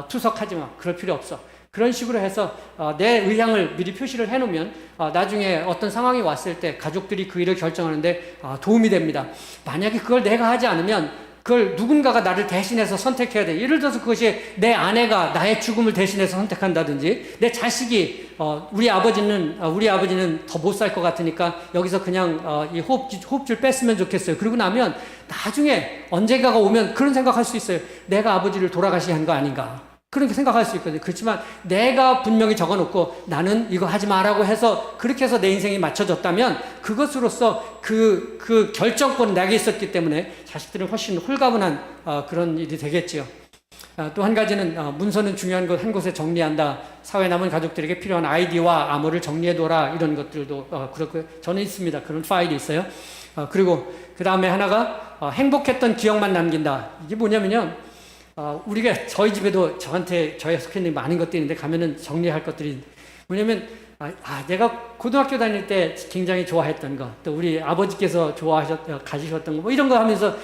투석하지 마. 그럴 필요 없어. 그런 식으로 해서 내 의향을 미리 표시를 해놓으면 나중에 어떤 상황이 왔을 때 가족들이 그 일을 결정하는데 도움이 됩니다. 만약에 그걸 내가 하지 않으면 그걸 누군가가 나를 대신해서 선택해야 돼. 예를 들어서 그것이 내 아내가 나의 죽음을 대신해서 선택한다든지, 내 자식이 우리 아버지는 더 못 살 것 같으니까 여기서 그냥 이 호흡줄 뺐으면 좋겠어요. 그러고 나면 나중에 언젠가가 오면 그런 생각할 수 있어요. 내가 아버지를 돌아가시게 한 거 아닌가. 그렇게 생각할 수 있거든요. 그렇지만 내가 분명히 적어놓고 나는 이거 하지 마라고 해서 그렇게 해서 내 인생이 맞춰졌다면 그것으로서 그 결정권은 내게 있었기 때문에 자식들은 훨씬 홀가분한 그런 일이 되겠지요. 또 한 가지는 문서는 중요한 것 한 곳에 정리한다. 사회 남은 가족들에게 필요한 아이디와 암호를 정리해둬라. 이런 것들도 그렇고 저는 있습니다. 그런 파일이 있어요. 그리고 그 다음에 하나가 행복했던 기억만 남긴다. 이게 뭐냐면요. 우리가 저희 집에도 저에 속해 있는 많은 것들이 있는데 가면은 정리할 것들이 뭐냐면 내가 고등학교 다닐 때 굉장히 좋아했던 거, 또 우리 아버지께서 가지셨던 거, 뭐 이런 거 하면서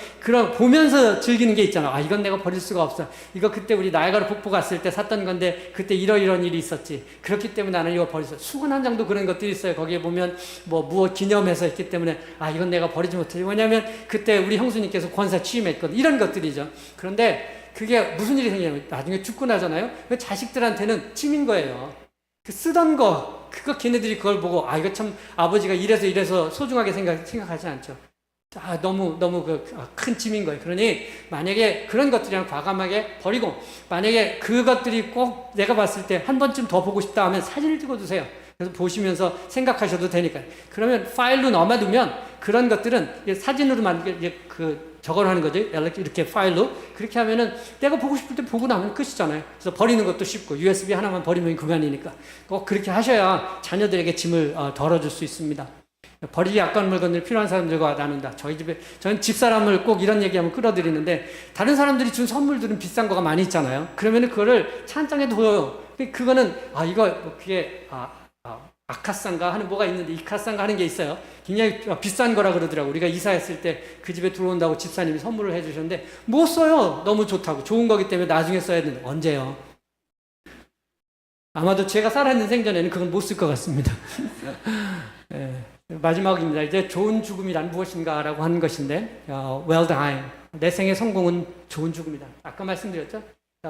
보면서 즐기는 게 있잖아. 이건 내가 버릴 수가 없어. 이거 그때 우리 나이아가라 폭포 갔을 때 샀던 건데 그때 이런 일이 있었지. 그렇기 때문에 나는 이거 버릴 수 없어. 수건 한 장도 그런 것들이 있어요. 거기에 보면 무엇 기념해서 있기 때문에 이건 내가 버리지 못해. 왜냐면 그때 우리 형수님께서 권사 취임했거든. 이런 것들이죠. 그런데 그게 무슨 일이 생기냐면 나중에 죽고 나잖아요. 그 자식들한테는 찜인 거예요. 그 쓰던 거, 걔네들이 그걸 보고 이거 참 아버지가 이래서 소중하게 생각하지 않죠. 너무 큰 찜인 거예요. 그러니 만약에 그런 것들이랑 과감하게 버리고, 만약에 그것들이 꼭 내가 봤을 때 한 번쯤 더 보고 싶다 하면 사진을 찍어두세요. 그래서 보시면서 생각하셔도 되니까요. 그러면 파일로 넣어두면 그런 것들은 사진으로 저걸 하는 거죠. 이렇게 파일로. 그렇게 하면은 내가 보고 싶을 때 보고 나면 끝이잖아요. 그래서 버리는 것도 쉽고 USB 하나만 버리면 그만이니까. 꼭 그렇게 하셔야 자녀들에게 짐을 덜어줄 수 있습니다. 버리기 아까운 물건을 필요한 사람들과 나눈다. 저는 집사람을 꼭 이런 얘기하면 끌어들이는데 다른 사람들이 준 선물들은 비싼 거가 많이 있잖아요. 그러면은 그거를 찬장에 둬요. 그거는 그게 아카산가 하는 뭐가 있는데 이카산가 하는 게 있어요. 굉장히 비싼 거라 그러더라고. 우리가 이사했을 때 그 집에 들어온다고 집사님이 선물을 해주셨는데 못 써요. 너무 좋다고. 좋은 거기 때문에 나중에 써야 되는데 언제요? 아마도 제가 살아있는 생전에는 그건 못 쓸 것 같습니다. 네. 마지막입니다. 이제 좋은 죽음이란 무엇인가 라고 하는 것인데 well dying. 내 생의 성공은 좋은 죽음이다. 아까 말씀드렸죠?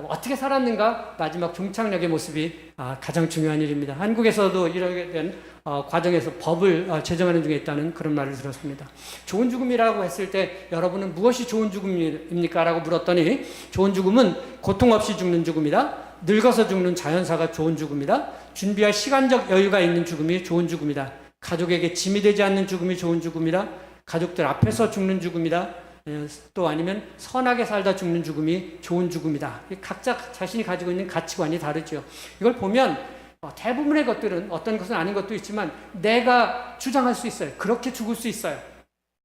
어떻게 살았는가? 마지막 종착역의 모습이 가장 중요한 일입니다. 한국에서도 이렇게 된 과정에서 법을 제정하는 중에 있다는 그런 말을 들었습니다. 좋은 죽음이라고 했을 때 여러분은 무엇이 좋은 죽음입니까? 라고 물었더니 좋은 죽음은 고통 없이 죽는 죽음이다. 늙어서 죽는 자연사가 좋은 죽음이다. 준비할 시간적 여유가 있는 죽음이 좋은 죽음이다. 가족에게 짐이 되지 않는 죽음이 좋은 죽음이다. 가족들 앞에서 죽는 죽음이다. 또 아니면 선하게 살다 죽는 죽음이 좋은 죽음이다. 각자 자신이 가지고 있는 가치관이 다르죠. 이걸 보면 대부분의 것들은 어떤 것은 아닌 것도 있지만 내가 주장할 수 있어요. 그렇게 죽을 수 있어요.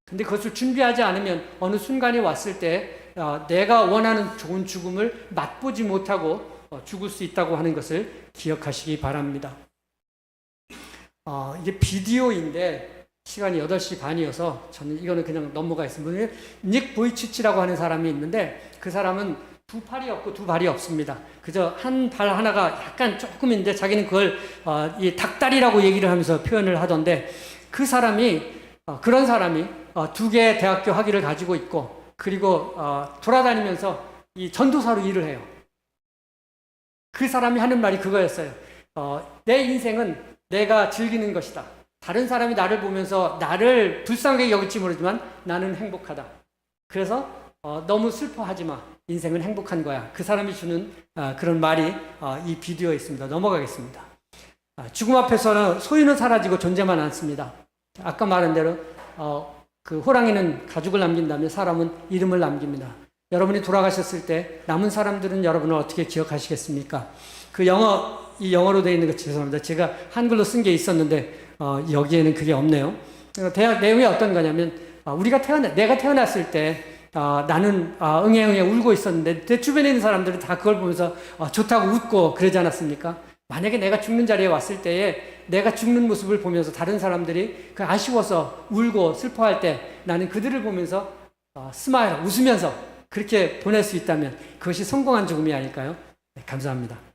근데 그것을 준비하지 않으면 어느 순간이 왔을 때 내가 원하는 좋은 죽음을 맛보지 못하고 죽을 수 있다고 하는 것을 기억하시기 바랍니다. 이게 비디오인데 시간이 8시 반이어서 저는 이거는 그냥 넘어가겠습니다. 닉 보이치치라고 하는 사람이 있는데 그 사람은 두 팔이 없고 두 발이 없습니다. 그저 한 발 하나가 약간 조금인데 자기는 그걸 이 닭다리라고 얘기를 하면서 표현을 하던데 그런 사람이 두 개의 대학교 학위를 가지고 있고 그리고 돌아다니면서 이 전도사로 일을 해요. 그 사람이 하는 말이 그거였어요. 내 인생은 내가 즐기는 것이다. 다른 사람이 나를 보면서 나를 불쌍하게 여길지 모르지만 나는 행복하다. 그래서 너무 슬퍼하지 마. 인생은 행복한 거야. 그 사람이 주는 그런 말이 이 비디오에 있습니다. 넘어가겠습니다. 죽음 앞에서는 소유는 사라지고 존재만 남습니다. 아까 말한 대로 그 호랑이는 가죽을 남긴다면 사람은 이름을 남깁니다. 여러분이 돌아가셨을 때 남은 사람들은 여러분을 어떻게 기억하시겠습니까? 이 영어로 되어 있는 거 죄송합니다. 제가 한글로 쓴 게 있었는데 여기에는 그게 없네요. 내용이 어떤 거냐면 내가 태어났을 때 나는 응애응애 울고 있었는데 내 주변에 있는 사람들은 다 그걸 보면서 좋다고 웃고 그러지 않았습니까? 만약에 내가 죽는 자리에 왔을 때에 내가 죽는 모습을 보면서 다른 사람들이 아쉬워서 울고 슬퍼할 때 나는 그들을 보면서 스마일 웃으면서 그렇게 보낼 수 있다면 그것이 성공한 죽음이 아닐까요? 네, 감사합니다.